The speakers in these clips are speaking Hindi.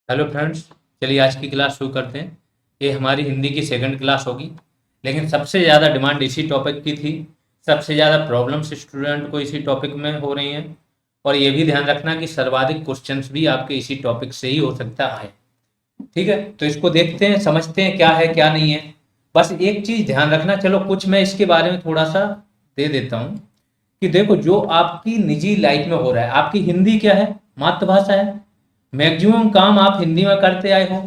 हेलो फ्रेंड्स, चलिए आज की क्लास शुरू करते हैं। ये हमारी हिंदी की सेकंड क्लास होगी, लेकिन सबसे ज़्यादा डिमांड इसी टॉपिक की थी। सबसे ज़्यादा प्रॉब्लम्स स्टूडेंट को इसी टॉपिक में हो रही हैं। और ये भी ध्यान रखना कि सर्वाधिक क्वेश्चंस भी आपके इसी टॉपिक से ही हो सकता है। ठीक है, तो इसको देखते हैं, समझते हैं क्या है क्या नहीं है। बस एक चीज़ ध्यान रखना, चलो कुछ मैं इसके बारे में थोड़ा सा दे देता हूँ कि देखो, जो आपकी निजी लाइफ में हो रहा है, आपकी हिंदी क्या है, मातृभाषा है। मैक्सिमम काम आप हिंदी में करते आए हो।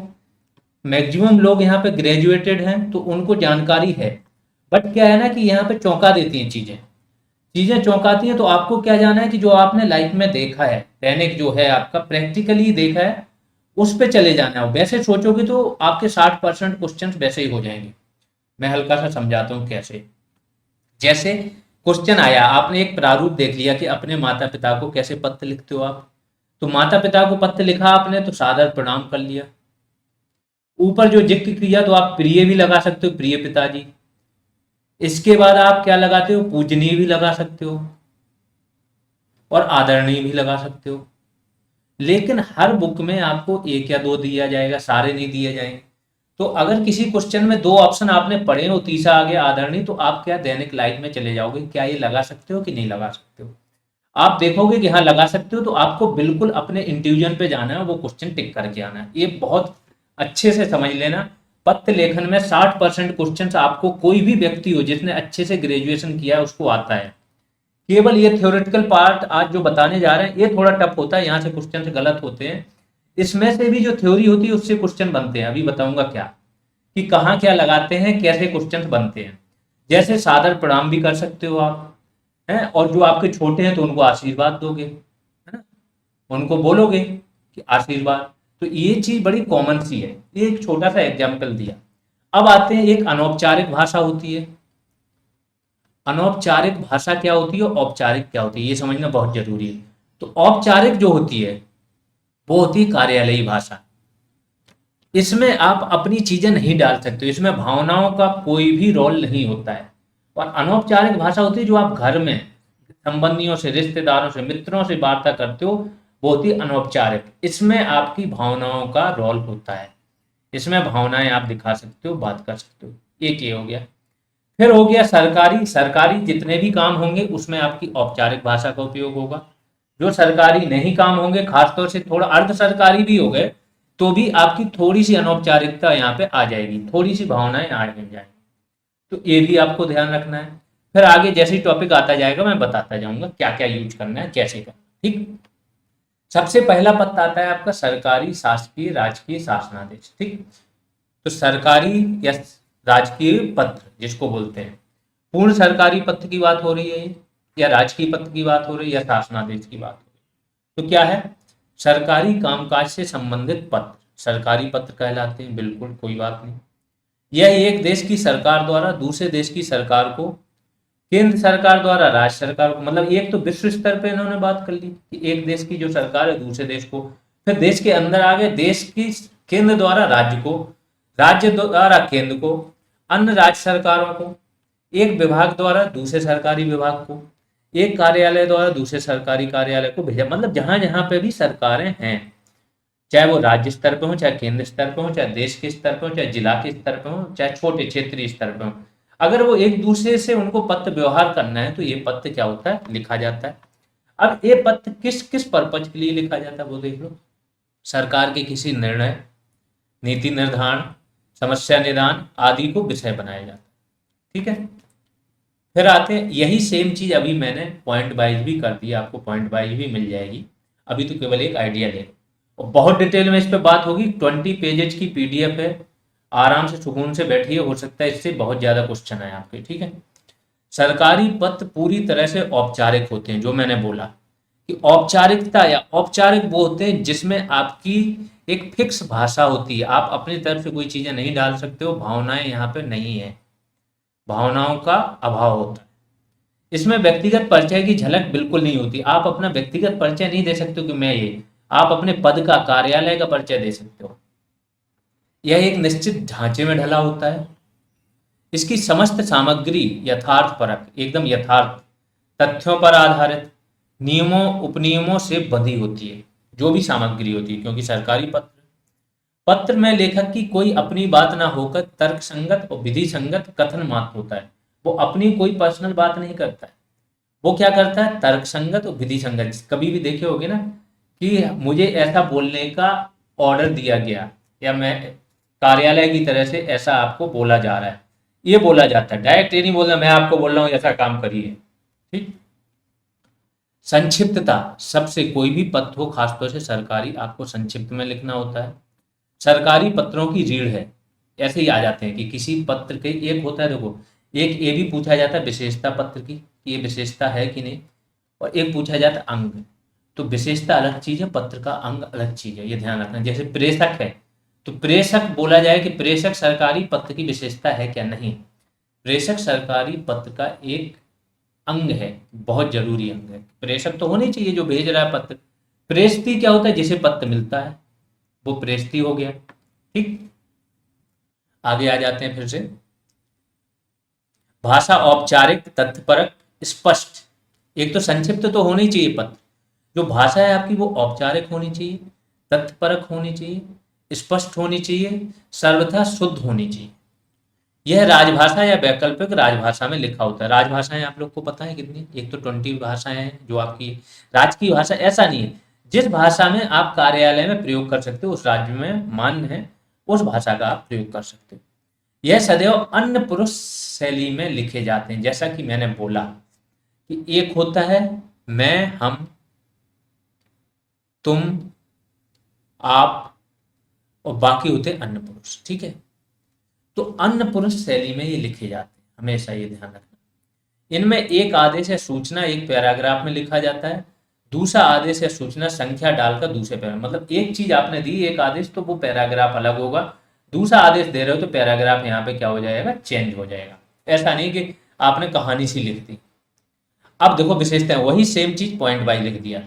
मैक्सिमम लोग यहाँ पे ग्रेजुएटेड हैं तो उनको जानकारी है। बट क्या है ना कि यहाँ पे चौंका देती हैं चीज़ें। चीज़ें चौंकाती हैं, तो आपको क्या जाना है कि जो आपने लाइफ में देखा है, दैनिक जो है आपका प्रैक्टिकली देखा है, उस पे चले जाना है। वैसे सोचोगे तो आपके 60% क्वेश्चन वैसे ही हो जाएंगे। मैं हल्का सा समझाता हूँ कैसे। जैसे क्वेश्चन आया, आपने एक प्रारूप देख लिया कि अपने माता पिता को कैसे पत्र लिखते हो आप। तो माता पिता को पत्र लिखा आपने तो सादर प्रणाम कर लिया। ऊपर जो जिक्र किया तो आप प्रिय भी लगा सकते हो, प्रिय पिताजी। इसके बाद आप क्या लगाते हो, पूजनीय भी लगा सकते हो और आदरणीय भी लगा सकते हो। लेकिन हर बुक में आपको एक या दो दिया जाएगा, सारे नहीं दिए जाएंगे। तो अगर किसी क्वेश्चन में दो ऑप्शन आपने पढ़े हो, तीसरा आ गया आदरणीय, तो आप क्या दैनिक लाइफ में चले जाओगे, क्या ये लगा सकते हो कि नहीं लगा सकते हो। आप देखोगे कि हाँ लगा सकते हो, तो आपको बिल्कुल अपने इंट्यूजन पे जाना है, वो क्वेश्चन टिक करके आना है। ये बहुत अच्छे से समझ लेना। पत्र लेखन में 60% क्वेश्चन आपको, कोई भी व्यक्ति हो जिसने अच्छे से ग्रेजुएशन किया है उसको आता है। केवल ये थ्योरेटिकल पार्ट आज जो बताने जा रहे हैं ये थोड़ा टफ होता है, यहाँ से क्वेश्चन गलत होते हैं। इसमें से भी जो थ्योरी होती है उससे क्वेश्चन बनते हैं। अभी बताऊंगा क्या, कि कहाँ क्या लगाते हैं, कैसे क्वेश्चन बनते हैं। जैसे सादर प्रणाम भी कर सकते हो आप, हैं, और जो आपके छोटे हैं तो उनको आशीर्वाद दोगे, है ना, उनको बोलोगे कि आशीर्वाद। तो ये चीज बड़ी कॉमन सी है, ये एक छोटा सा एग्जाम्पल दिया। अब आते हैं, एक अनौपचारिक भाषा होती है। अनौपचारिक भाषा क्या होती है, औपचारिक क्या होती है, ये समझना बहुत जरूरी है। तो औपचारिक जो होती है वो होती है कार्यालयी भाषा। इसमें आप अपनी चीजें नहीं डाल सकते, इसमें भावनाओं का कोई भी रोल नहीं होता है। और अनौपचारिक भाषा होती है जो आप घर में संबंधियों से, रिश्तेदारों से, मित्रों से वार्ता करते हो, वो होती है अनौपचारिक। इसमें आपकी भावनाओं का रोल होता है। इसमें भावनाएं आप दिखा सकते हो, बात कर सकते हो। एक ये हो गया। फिर हो गया सरकारी। सरकारी जितने भी काम होंगे उसमें आपकी औपचारिक भाषा का उपयोग होगा। जो सरकारी नहीं काम होंगे, खासतौर से थोड़ा अर्ध सरकारी भी हो गए, तो भी आपकी थोड़ी सी अनौपचारिकता यहाँ पे आ जाएगी, थोड़ी सी भावनाएं आ जाएंगी। तो ये भी आपको ध्यान रखना है। फिर आगे जैसे ही टॉपिक आता जाएगा मैं बताता जाऊंगा क्या क्या यूज करना है, कैसे करना है, ठीक। सबसे पहला पत्र आता है आपका सरकारी, शासकीय, राजकीय शासनादेश, ठीक। तो सरकारी या राजकीय पत्र जिसको बोलते हैं, पूर्ण सरकारी पत्र की बात हो रही है ये, या राजकीय पत्र की बात हो रही है, या शासनादेश की बात हो रही है। तो क्या है, सरकारी कामकाज से संबंधित पत्र सरकारी पत्र कहलाते हैं, बिल्कुल कोई बात नहीं। यह एक देश की सरकार द्वारा दूसरे देश की सरकार को, केंद्र सरकार द्वारा राज्य सरकार को, मतलब एक तो विश्व स्तर पे इन्होंने बात कर ली कि एक देश की जो सरकार है दूसरे देश को। फिर देश के अंदर आ गए, देश की केंद्र द्वारा राज्य को, राज्य द्वारा केंद्र को, अन्य राज्य सरकारों को, एक विभाग द्वारा दूसरे सरकारी विभाग को, एक कार्यालय द्वारा दूसरे सरकारी कार्यालय को भेजा। मतलब जहां जहां पे भी सरकारें हैं, चाहे वो राज्य स्तर पे हो, चाहे केंद्र स्तर पे हो, चाहे देश के स्तर पे हो, चाहे जिला के स्तर पे हो, चाहे छोटे क्षेत्रीय स्तर पे हो, अगर वो एक दूसरे से उनको पत्र व्यवहार करना है तो ये पत्र क्या होता है, लिखा जाता है। अब ये पत्र किस किस पर्पज के लिए लिखा जाता है वो देख लो। सरकार के किसी निर्णय, नीति निर्धारण, समस्या निदान आदि को विषय बनाया जाता है, ठीक है। फिर आते हैं, यही सेम चीज अभी मैंने पॉइंट वाइज भी कर दिया, आपको पॉइंट वाइज भी मिल जाएगी। अभी तो केवल एक आइडिया ले लो, और बहुत डिटेल में इस पे बात होगी। 20 पेजेज की पीडीएफ है, आराम से सुकून से बैठिए, हो सकता है इससे बहुत ज्यादा क्वेश्चन आए आपके, ठीक है। सरकारी पत्र पूरी तरह से औपचारिक होते हैं, जो मैंने बोला कि औपचारिकता या औपचारिक वो होते हैं जिसमें आपकी एक फिक्स भाषा होती है, आप अपनी तरफ से कोई चीजें नहीं डाल सकते हो, भावनाएं यहाँ पे नहीं है, भावनाओं का अभाव होता है। इसमें व्यक्तिगत परिचय की झलक बिल्कुल नहीं होती, आप अपना व्यक्तिगत परिचय नहीं दे सकते हो कि मैं ये, आप अपने पद का, कार्यालय का परिचय दे सकते हो। यह एक निश्चित ढांचे में ढला होता है। इसकी समस्त सामग्री यथार्थ परक, एकदम यथार्थ, तथ्यों पर आधारित, नियमों उपनियमों से बंधी होती है, जो भी सामग्री होती है, क्योंकि सरकारी पत्र पत्र में लेखक की कोई अपनी बात ना होकर तर्क संगत और विधि संगत कथन मात्र होता है। वो अपनी कोई पर्सनल बात नहीं करता है, वो क्या करता है, तर्क संगत और विधि संगत। कभी भी देखे होगे ना कि मुझे ऐसा बोलने का ऑर्डर दिया गया, या मैं कार्यालय की तरह से ऐसा आपको बोला जा रहा है, ये बोला जाता है। डायरेक्ट ये नहीं बोलना मैं आपको बोल रहा हूँ ऐसा काम करिए। ठीक। संक्षिप्तता, सबसे कोई भी पत्र हो, खासतौर से सरकारी, आपको संक्षिप्त में लिखना होता है। सरकारी पत्रों की रीढ़ है, ऐसे ही आ जाते हैं कि किसी पत्र के एक होता है, देखो एक ये भी पूछा जाता है विशेषता पत्र की, कि ये विशेषता है कि नहीं, और एक पूछा जाता है अंग। तो विशेषता अलग चीज है, पत्र का अंग अलग चीज है, ये ध्यान रखना। जैसे प्रेषक है, तो प्रेषक बोला जाए कि प्रेषक सरकारी पत्र की विशेषता है क्या, नहीं। प्रेषक सरकारी पत्र का एक अंग है, बहुत जरूरी अंग है। प्रेषक तो होने चाहिए जो भेज रहा है पत्र। प्रेषती क्या होता है, जिसे पत्र मिलता है, वो प्रेषती हो गया। ठीक। आगे आ जाते हैं फिर से। भाषा औपचारिक, तथ्यपरक, स्पष्ट। एक तो संक्षिप्त तो होनी चाहिए पत्र, जो भाषा है आपकी वो औपचारिक होनी चाहिए, तथ्यपरक होनी चाहिए, स्पष्ट होनी चाहिए, सर्वथा शुद्ध होनी चाहिए। यह राजभाषा या वैकल्पिक राजभाषा में लिखा होता है। राजभाषाएं आप लोग को पता है कितनी, एक तो 20 भाषाएं हैं जो आपकी राज्य की भाषा, ऐसा नहीं है, जिस भाषा में आप कार्यालय में प्रयोग कर सकते हो, उस राज्य में मान्य है, उस भाषा का आप प्रयोग कर सकते हो। यह सदैव अन्य पुरुष शैली में लिखे जाते हैं। जैसा कि मैंने बोला कि एक होता है मैं, हम, तुम, आप, और बाकी होते हैं अन्य पुरुष। ठीक है। तो अन्य पुरुष शैली में ये लिखे जाते हैं, हमेशा ये ध्यान रखना। इनमें एक आदेश या सूचना एक पैराग्राफ में लिखा जाता है, दूसरा आदेश या सूचना संख्या डालकर दूसरे पैराग्राफ, मतलब एक चीज आपने दी एक आदेश, तो वो पैराग्राफ अलग होगा। दूसरा आदेश दे रहे हो तो पैराग्राफ यहाँ पे क्या हो जाएगा, चेंज हो जाएगा। ऐसा नहीं कि आपने कहानी सी लिख दी। अब देखो विशेषता है, वही सेम चीज पॉइंट वाइज लिख दिया।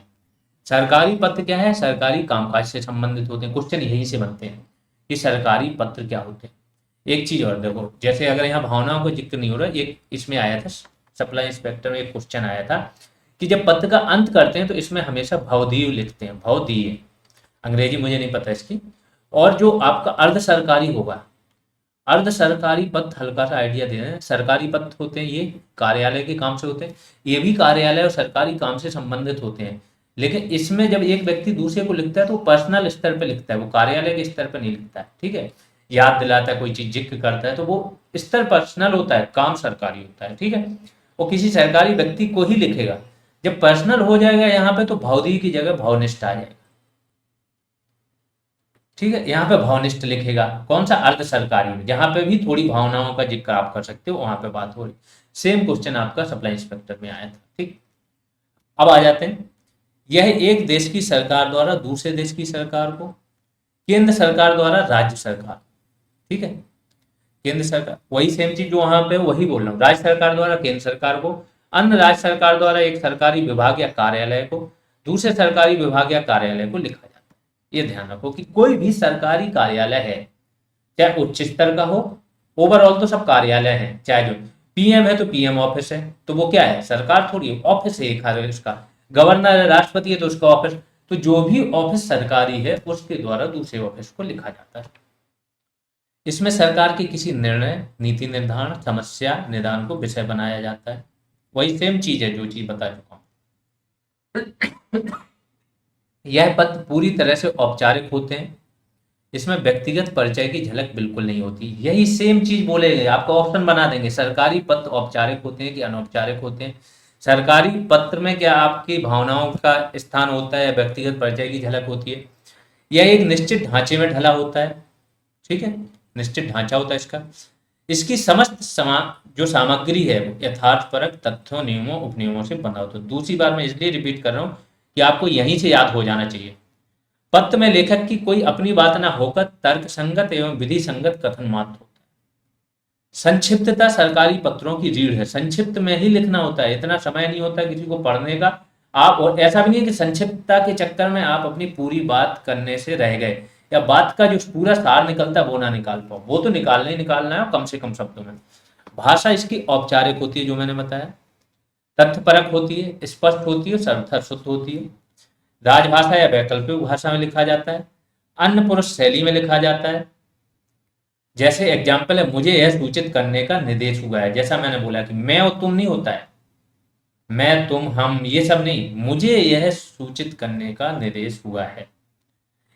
सरकारी पत्र क्या है, सरकारी कामकाज से संबंधित होते हैं। क्वेश्चन यहीं से बनते हैं कि सरकारी पत्र क्या होते हैं। एक चीज और देखो, जैसे अगर यहाँ भावनाओं का जिक्र नहीं हो रहा, एक इसमें आया था सप्लाई इंस्पेक्टर में एक क्वेश्चन आया था कि जब पत्र का अंत करते हैं तो इसमें हमेशा भवदीय लिखते हैं, भवदीय, अंग्रेजी मुझे नहीं पता इसकी। और जो आपका अर्ध सरकारी होगा, अर्ध सरकारी पद, हल्का सा आइडिया दे रहे हैं। सरकारी पद होते हैं ये कार्यालय के काम से होते हैं, ये भी कार्यालय और सरकारी काम से संबंधित होते हैं। लेकिन इसमें जब एक व्यक्ति दूसरे को लिखता है तो पर्सनल स्तर पे लिखता है, वो कार्यालय के स्तर पे नहीं लिखता है। ठीक है। याद दिलाता है, कोई चीज जिक्र करता है तो वो स्तर पर्सनल होता है, काम सरकारी होता है। ठीक है। वो किसी सरकारी व्यक्ति को ही लिखेगा। जब पर्सनल हो जाएगा यहाँ पे तो भावदीय की जगह भावनिष्ठ आ जाएगा। ठीक है। यहाँ पे भावनिष्ठ लिखेगा, कौन सा, अर्ध सरकारी में, जहां पे भी थोड़ी भावनाओं का जिक्र आप कर सकते हो, वहां पे बात हो रही। सेम क्वेश्चन आपका सप्लाई इंस्पेक्टर में आया था। ठीक। अब आ जाते हैं, यह एक देश की सरकार द्वारा दूसरे देश की सरकार को, केंद्र सरकार द्वारा राज्य सरकार। ठीक है। केंद्र सरकार वही सेम चीज जो वहां पे वही बोल रहा हूँ, राज्य सरकार द्वारा केंद्र सरकार को, अन्य राज्य सरकार द्वारा एक सरकारी विभाग या कार्यालय को दूसरे सरकारी विभाग या कार्यालय को लिखा जाता है। ये ध्यान रखो कि कोई भी सरकारी कार्यालय है, चाहे उच्च स्तर का हो, ओवरऑल तो सब कार्यालय है, चाहे जो पीएम है तो पीएम ऑफिस है, तो वो क्या है, सरकार थोड़ी है, ऑफिस है एक उसका। गवर्नर है, राष्ट्रपति है तो उसका ऑफिस। तो जो भी ऑफिस सरकारी है उसके द्वारा दूसरे ऑफिस को लिखा जाता है। इसमें सरकार के किसी निर्णय, नीति निर्धारण, समस्या निदान को विषय बनाया जाता है। वही सेम चीज है जो चीज बता चुका हूं। यह पत्र पूरी तरह से औपचारिक होते हैं, इसमें व्यक्तिगत परिचय की झलक बिल्कुल नहीं होती। यही सेम चीज बोलेंगे, आपको ऑप्शन बना देंगे, सरकारी पत्र औपचारिक होते हैं कि अनौपचारिक होते हैं। सरकारी पत्र में क्या आपकी भावनाओं का स्थान होता है या व्यक्तिगत परिचय की झलक होती है। यह एक निश्चित ढांचे में ढला होता है। ठीक है। निश्चित ढांचा होता है इसका। इसकी समस्त जो सामग्री है वो यथार्थपरक तथ्यों, नियमों, उपनियमों से बना होता है। दूसरी बार मैं इसलिए रिपीट कर रहा हूं कि आपको यहीं से याद हो जाना चाहिए। पत्र में लेखक की कोई अपनी बात ना होकर तर्क संगत एवं विधि संगत कथन मात्र होता है। संक्षिप्तता सरकारी पत्रों की रीढ़ है, संक्षिप्त में ही लिखना होता है, इतना समय नहीं होता किसी को पढ़ने का। आप, और ऐसा भी नहीं है कि संक्षिप्तता के चक्कर में आप अपनी पूरी बात करने से रह गए, या बात का जो पूरा सार निकलता है वो ना निकाल पाओ, वो तो निकालना ही निकालना है, कम से कम शब्दों में। भाषा इसकी औपचारिक होती है, जो मैंने बताया, तथ्यपरक होती है, स्पष्ट होती है, सर्वथा शुद्ध होती है। राजभाषा या वैकल्पिक भाषा में लिखा जाता है। अन्य पुरुष शैली में लिखा जाता है। जैसे एग्जाम्पल है, मुझे यह सूचित करने का निर्देश हुआ है। जैसा मैंने बोला कि मैं और तुम नहीं होता है, मैं तुम हम ये सब नहीं, मुझे यह सूचित करने का निर्देश हुआ है।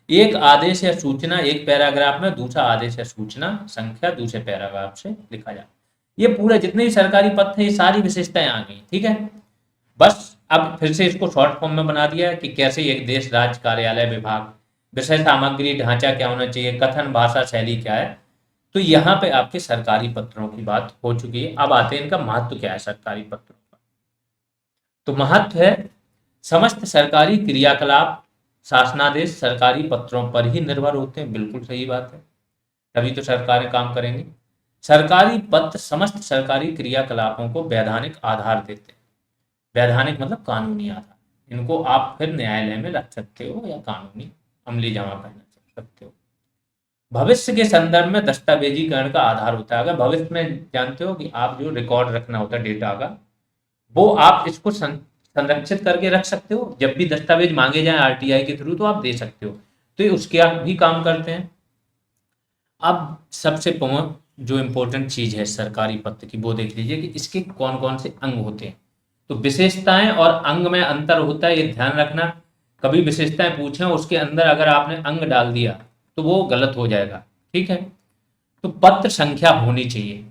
एक आदेश या सूचना एक पैराग्राफ में, दूसरा आदेश या सूचना संख्या दूसरे पैराग्राफ से लिखा जाता है। ये पूरे जितने भी सरकारी पद थे, ये सारी विशेषताएं आ गई। ठीक है, बस अब फिर से इसको शॉर्ट फॉर्म में बना दिया है कि कैसे एक देश, राज्य, कार्यालय, विभाग, विषय सामग्री, ढांचा क्या होना चाहिए, कथन, भाषा, शैली क्या है। तो यहाँ पे आपके सरकारी पत्रों की बात हो चुकी है। अब आते हैं इनका महत्व क्या है सरकारी पत्रों का। तो महत्व है, समस्त सरकारी क्रियाकलाप, शासनादेश सरकारी पत्रों पर ही निर्भर होते हैं। बिल्कुल सही बात है, तभी तो सरकारें काम करेंगी। सरकारी पत्र समस्त सरकारी क्रियाकलापों को वैधानिक आधार देते हैं। वैधानिक मतलब कानूनी आधार। इनको आप फिर न्यायालय में रख सकते हो या कानूनी अमली जमा पहना सकते हो। भविष्य के संदर्भ में दस्तावेजीकरण का आधार होता है। अगर भविष्य में जानते हो कि आप जो रिकॉर्ड रखना होता है डेटा का, वो आप इसको संरक्षित करके रख सकते हो। जब भी दस्तावेज मांगे जाए आरटीआई के थ्रू तो आप दे सकते हो, तो ये उसके भी काम करते हैं। अब सबसे जो इम्पोर्टेंट चीज है सरकारी पत्र की, वो देख लीजिए कि इसके कौन कौन से अंग होते हैं। तो विशेषताएं और अंग में अंतर होता है, ये ध्यान रखना। कभी विशेषताएं पूछें, उसके अंदर अगर आपने अंग डाल दिया तो वो गलत हो जाएगा। ठीक है, तो पत्र संख्या होनी चाहिए।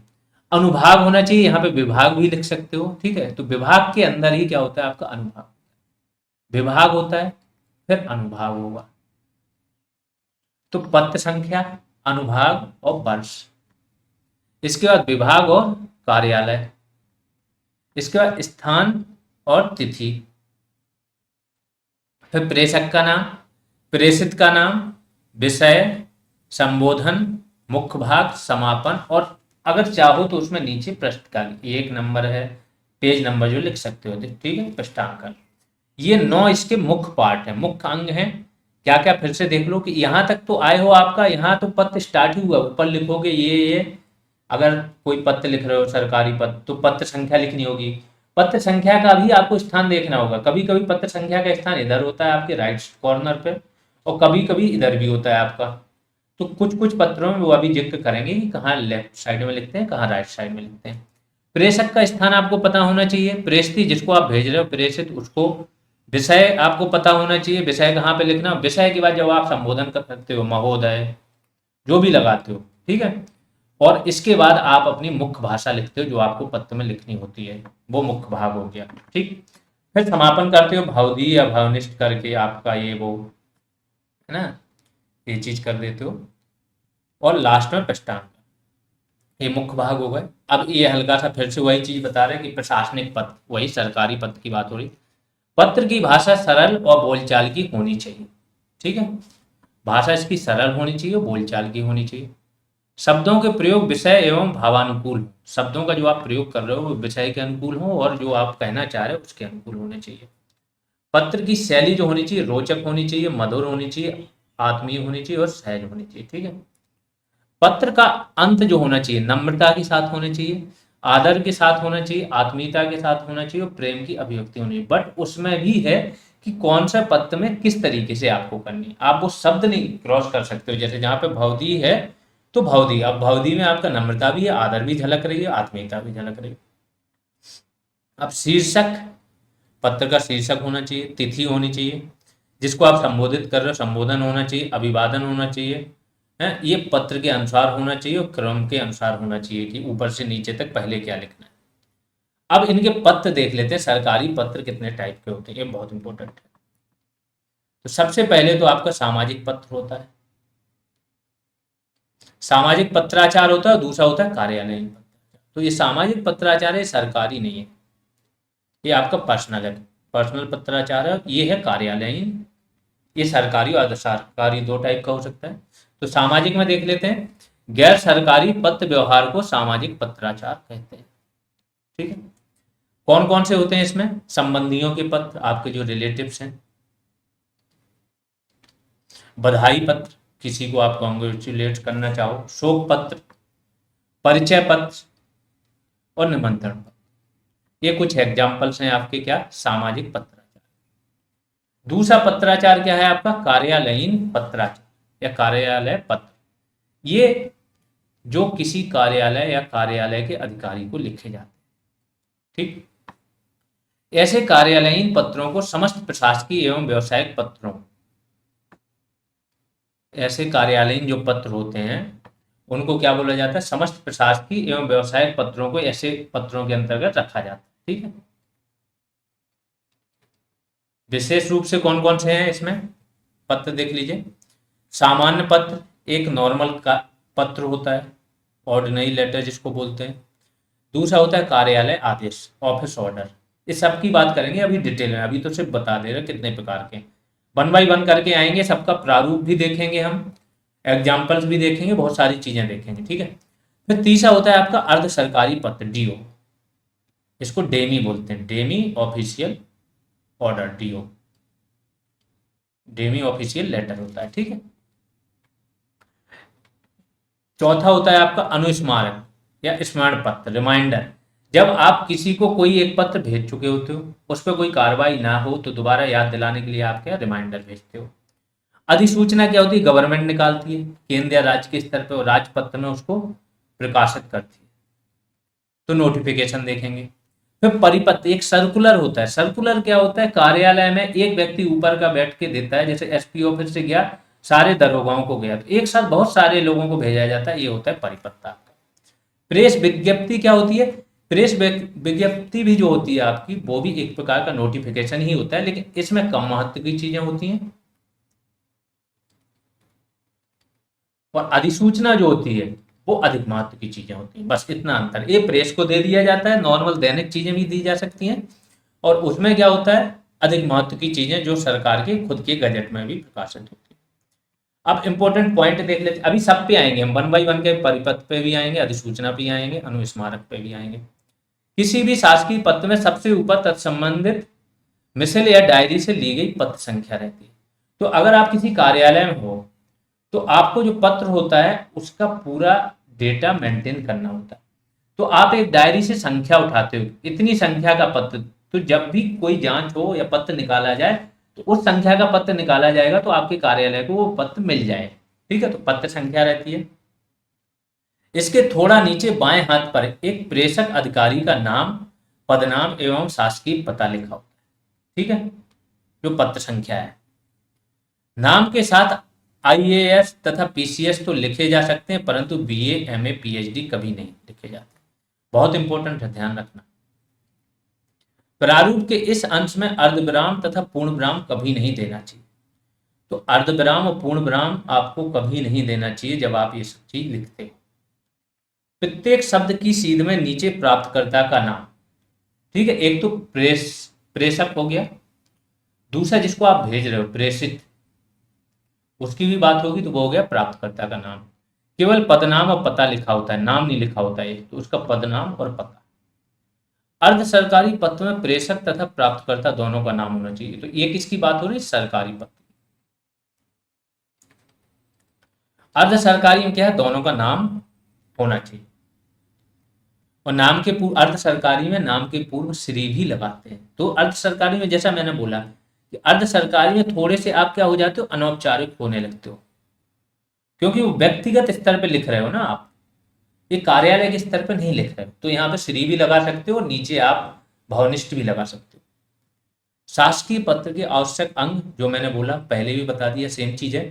अनुभाग होना चाहिए, यहाँ पे विभाग भी लिख सकते हो। ठीक है, तो विभाग के अंदर ही क्या होता है आपका अनुभाग, विभाग होता है, फिर अनुभाग होगा। तो पत्र संख्या, अनुभाग और वर्ष, इसके बाद विभाग और कार्यालय, इसके बाद स्थान और तिथि, फिर प्रेषक का नाम, प्रेषित का नाम, विषय, संबोधन, मुख्य भाग, समापन, और अगर चाहो तो उसमें नीचे पृष्ठ का 1 नंबर है, पेज नंबर जो लिख सकते हो। ठीक है, पृष्ठांकन। ये 9 इसके मुख्य पार्ट है, मुख्य अंग है। क्या क्या फिर से देख लो कि यहाँ तक तो आए हो, आपका यहाँ तो पत्र स्टार्ट ही हुआ, ऊपर लिखोगे ये। अगर कोई पत्र लिख रहे हो सरकारी पत्र, तो पत्र संख्या लिखनी होगी। पत्र संख्या का भी आपको स्थान देखना होगा। कभी कभी पत्र संख्या का स्थान इधर होता है आपके राइट कॉर्नर पे, और कभी कभी इधर भी होता है आपका। तो कुछ कुछ पत्रों में वो अभी जिक्र करेंगे कि कहाँ लेफ्ट साइड में लिखते हैं, कहाँ राइट साइड में लिखते हैं। प्रेषक का स्थान आपको पता होना चाहिए। प्रेषित जिसको आप भेज रहे हो, प्रेषित उसको। विषय आपको पता होना चाहिए, विषय कहाँ पे लिखना। विषय के बाद जब आप संबोधन कर सकते हो, महोदय, जो भी लगाते हो। ठीक है, और इसके बाद आप अपनी मुख्य भाषा लिखते हो जो आपको पत्र में लिखनी होती है, वो मुख्य भाग हो गया। ठीक, फिर समापन करते हो भावधी या भावनिष्ठ करके, आपका ये वो है ना, ये चीज कर देते हो, और लास्ट में पृष्ठांक। ये मुख्य भाग हो गए। अब ये हल्का सा फिर से वही चीज बता रहे हैं कि प्रशासनिक पत्र, वही सरकारी पत्र की बात हो रही। पत्र की भाषा सरल और बोलचाल की होनी चाहिए। ठीक है, भाषा इसकी सरल होनी चाहिए, बोलचाल की होनी चाहिए। शब्दों के प्रयोग विषय एवं भावानुकूल, शब्दों का जो आप प्रयोग कर रहे हो वो विषय के अनुकूल हो, और जो आप कहना चाह रहे हो उसके अनुकूल होने चाहिए। पत्र की शैली जो होनी चाहिए, रोचक होनी चाहिए, मधुर होनी चाहिए, आत्मीय होनी चाहिए और सहज होनी चाहिए। ठीक है, पत्र का अंत जो होना चाहिए नम्रता के साथ होना चाहिए, आदर के साथ होना चाहिए, आत्मीयता के साथ होना चाहिए, और प्रेम की अभिव्यक्ति होनी चाहिए। बट उसमें भी है कि कौन सा पत्र में किस तरीके से आपको करनी है। आप वो शब्द नहीं क्रॉस कर सकते हो। जैसे जहाँ पे भवदी है तो भवदी, अब भवदी में आपका नम्रता भी है, आदर भी झलक रही है, आत्मीयता भी झलक रही है। अब शीर्षक, पत्र का शीर्षक होना चाहिए, तिथि होनी चाहिए, जिसको आप संबोधित कर रहे हो संबोधन होना चाहिए, अभिवादन होना चाहिए, है ये पत्र के अनुसार होना चाहिए और क्रम के अनुसार होना चाहिए कि ऊपर से नीचे तक पहले क्या लिखना है। अब इनके पत्र देख लेते हैं, सरकारी पत्र कितने टाइप के होते हैं, ये बहुत इंपॉर्टेंट है। तो सबसे पहले तो आपका सामाजिक पत्र होता है, सामाजिक पत्राचार होता है, और दूसरा होता है कार्यालयीन पत्राचार। तो ये सामाजिक पत्राचार है, सरकारी नहीं है, ये आपका पर्सनल है, पर्सनल पत्राचार है। ये है कार्यालयीन, ये सरकारी और सरकारी 2 टाइप का हो सकता है। तो सामाजिक में देख लेते हैं, गैर सरकारी पत्र व्यवहार को सामाजिक पत्राचार कहते हैं। ठीक है, कौन कौन से होते हैं इसमें, संबंधियों के पत्र, आपके जो रिलेटिव्स हैं, बधाई पत्र, किसी को आप कॉन्ग्रेचुलेट करना चाहो, शोक पत्र, परिचय पत्र और निमंत्रण पत्र। ये कुछ एग्जाम्पल्स हैं आपके क्या, सामाजिक पत्राचार। दूसरा पत्राचार क्या है आपका, कार्यालयीन पत्राचार। या कार्यालय पत्र, ये जो किसी कार्यालय या कार्यालय के अधिकारी को लिखे जाते हैं। ठीक, ऐसे कार्यालयीन पत्रों को समस्त प्रशासकीय एवं व्यावसायिक पत्रों, ऐसे कार्यालयीन जो पत्र होते हैं उनको क्या बोला जाता है, समस्त प्रशासकीय एवं व्यावसायिक पत्रों को ऐसे पत्रों के अंतर्गत रखा जाता है। ठीक है, विशेष रूप से कौन कौन से हैं इसमें पत्र देख लीजिए। सामान्य पत्र एक नॉर्मल का पत्र होता है, ऑर्डिनरी लेटर जिसको बोलते हैं। दूसरा होता है कार्यालय आदेश, ऑफिस ऑर्डर। इस सब की बात करेंगे अभी डिटेल में, अभी तो सिर्फ बता दे रहे कितने प्रकार के, वन बाई वन करके आएंगे, सबका प्रारूप भी देखेंगे हम, एग्जाम्पल्स भी देखेंगे, बहुत सारी चीजें देखेंगे। ठीक है, फिर तीसरा होता है आपका अर्ध सरकारी पत्र, डीओ, इसको डेमी बोलते हैं, demi official order, DO, demi official letter होता है। ठीक है, चौथा होता है आपका अनुस्मारक या स्मरण पत्र, रिमाइंडर। जब आप किसी को कोई एक पत्र भेज चुके होते हो, उस पर कोई कार्रवाई ना हो तो दोबारा याद दिलाने के लिए आप क्या रिमाइंडर भेजते हो। अधिसूचना क्या होती है, गवर्नमेंट निकालती है केंद्र या राज्य के स्तर पर, और राजपत्र में उसको प्रकाशित करती है, तो नोटिफिकेशन देखेंगे। फिर परिपत्र, एक सर्कुलर होता है। सर्कुलर क्या होता है, कार्यालय में एक व्यक्ति ऊपर का बैठ के देता है, जैसे एसपी ऑफिस से गया, सारे दरोगाओं को गया, तो एक साथ बहुत सारे लोगों को भेजा जाता है, ये होता है परिपत्र आपका। प्रेस विज्ञप्ति क्या होती है, प्रेस विज्ञप्ति भी जो होती है आपकी, वो भी एक प्रकार का नोटिफिकेशन ही होता है, लेकिन इसमें कम महत्व की चीजें होती हैं। और अधिसूचना जो होती है वो अधिक महत्व की चीजें होती हैं, बस इतना अंतर। ये प्रेस को दे दिया जाता है, नॉर्मल दैनिक चीजें भी दी जा सकती हैं, और उसमें क्या होता है, अधिक महत्व की चीजें जो सरकार के खुद के गजट में भी प्रकाशित होती है। अब इंपॉर्टेंट पॉइंट देख लेते, अभी सब पे आएंगे हम, वन बाई वन के, परिपत्र पे भी आएंगे, अधिसूचना पे आएंगे, अनुस्मारक पे भी आएंगे। किसी भी शासकीय पत्र में सबसे ऊपर तत्संबंधित मिसल या डायरी से ली गई पत्र संख्या रहती है। तो अगर आप किसी कार्यालय में हो तो आपको जो पत्र होता है उसका पूरा डेटा मेंटेन करना होता है, तो आप एक डायरी से संख्या उठाते हो, इतनी संख्या का पत्र, तो जब भी कोई जांच हो या पत्र निकाला जाए तो उस संख्या का पत्र निकाला जाएगा, तो आपके कार्यालय को वो पत्र मिल जाए। ठीक है, तो पत्र संख्या रहती है। इसके थोड़ा नीचे बाएं हाथ पर एक प्रेषक अधिकारी का नाम, पदनाम एवं शासकीय पता लिखा होता है। ठीक है, जो पत्र संख्या है, नाम के साथ आईएएस तथा पीसीएस तो लिखे जा सकते हैं, परंतु बीए, एमए, पीएचडी कभी नहीं लिखे जाते। बहुत इंपॉर्टेंट है, ध्यान रखना। प्रारूप के इस अंश में अर्धविराम तथा पूर्ण विराम कभी नहीं देना चाहिए। तो अर्धविराम और पूर्ण विराम आपको कभी नहीं देना चाहिए जब आप ये सब चीज लिखते हो। प्रत्येक शब्द की सीध में नीचे प्राप्तकर्ता का नाम। ठीक है, एक तो प्रेषक हो गया, दूसरा जिसको आप भेज रहे हो प्रेषित, उसकी भी बात होगी, तो वो हो गया प्राप्तकर्ता का नाम। केवल पदनाम और पता लिखा होता है, नाम नहीं लिखा होता है, तो उसका पदनाम और पता। अर्ध सरकारी पत्र में प्रेषक तथा प्राप्तकर्ता दोनों का नाम होना चाहिए। तो ये किसकी बात हो रही है, सरकारी पत्र। अर्ध सरकारी में क्या है, दोनों का नाम होना चाहिए, और नाम के पूर्व, अर्ध सरकारी में नाम के पूर्व श्री भी लगाते हैं। तो अर्ध सरकारी में जैसा मैंने बोला कि अर्ध सरकारी में थोड़े से आप क्या हो जाते हो, अनौपचारिक होने लगते हो, क्योंकि वो व्यक्तिगत स्तर पे लिख रहे हो ना आप, ये कार्यालय के स्तर पे नहीं लिख रहे हो, तो यहाँ पे श्री भी लगा सकते हो और नीचे आप भवनिष्ठ भी लगा सकते हो। शासकीय पत्र के आवश्यक अंग जो मैंने बोला, पहले भी बता दिया, सेम चीज है।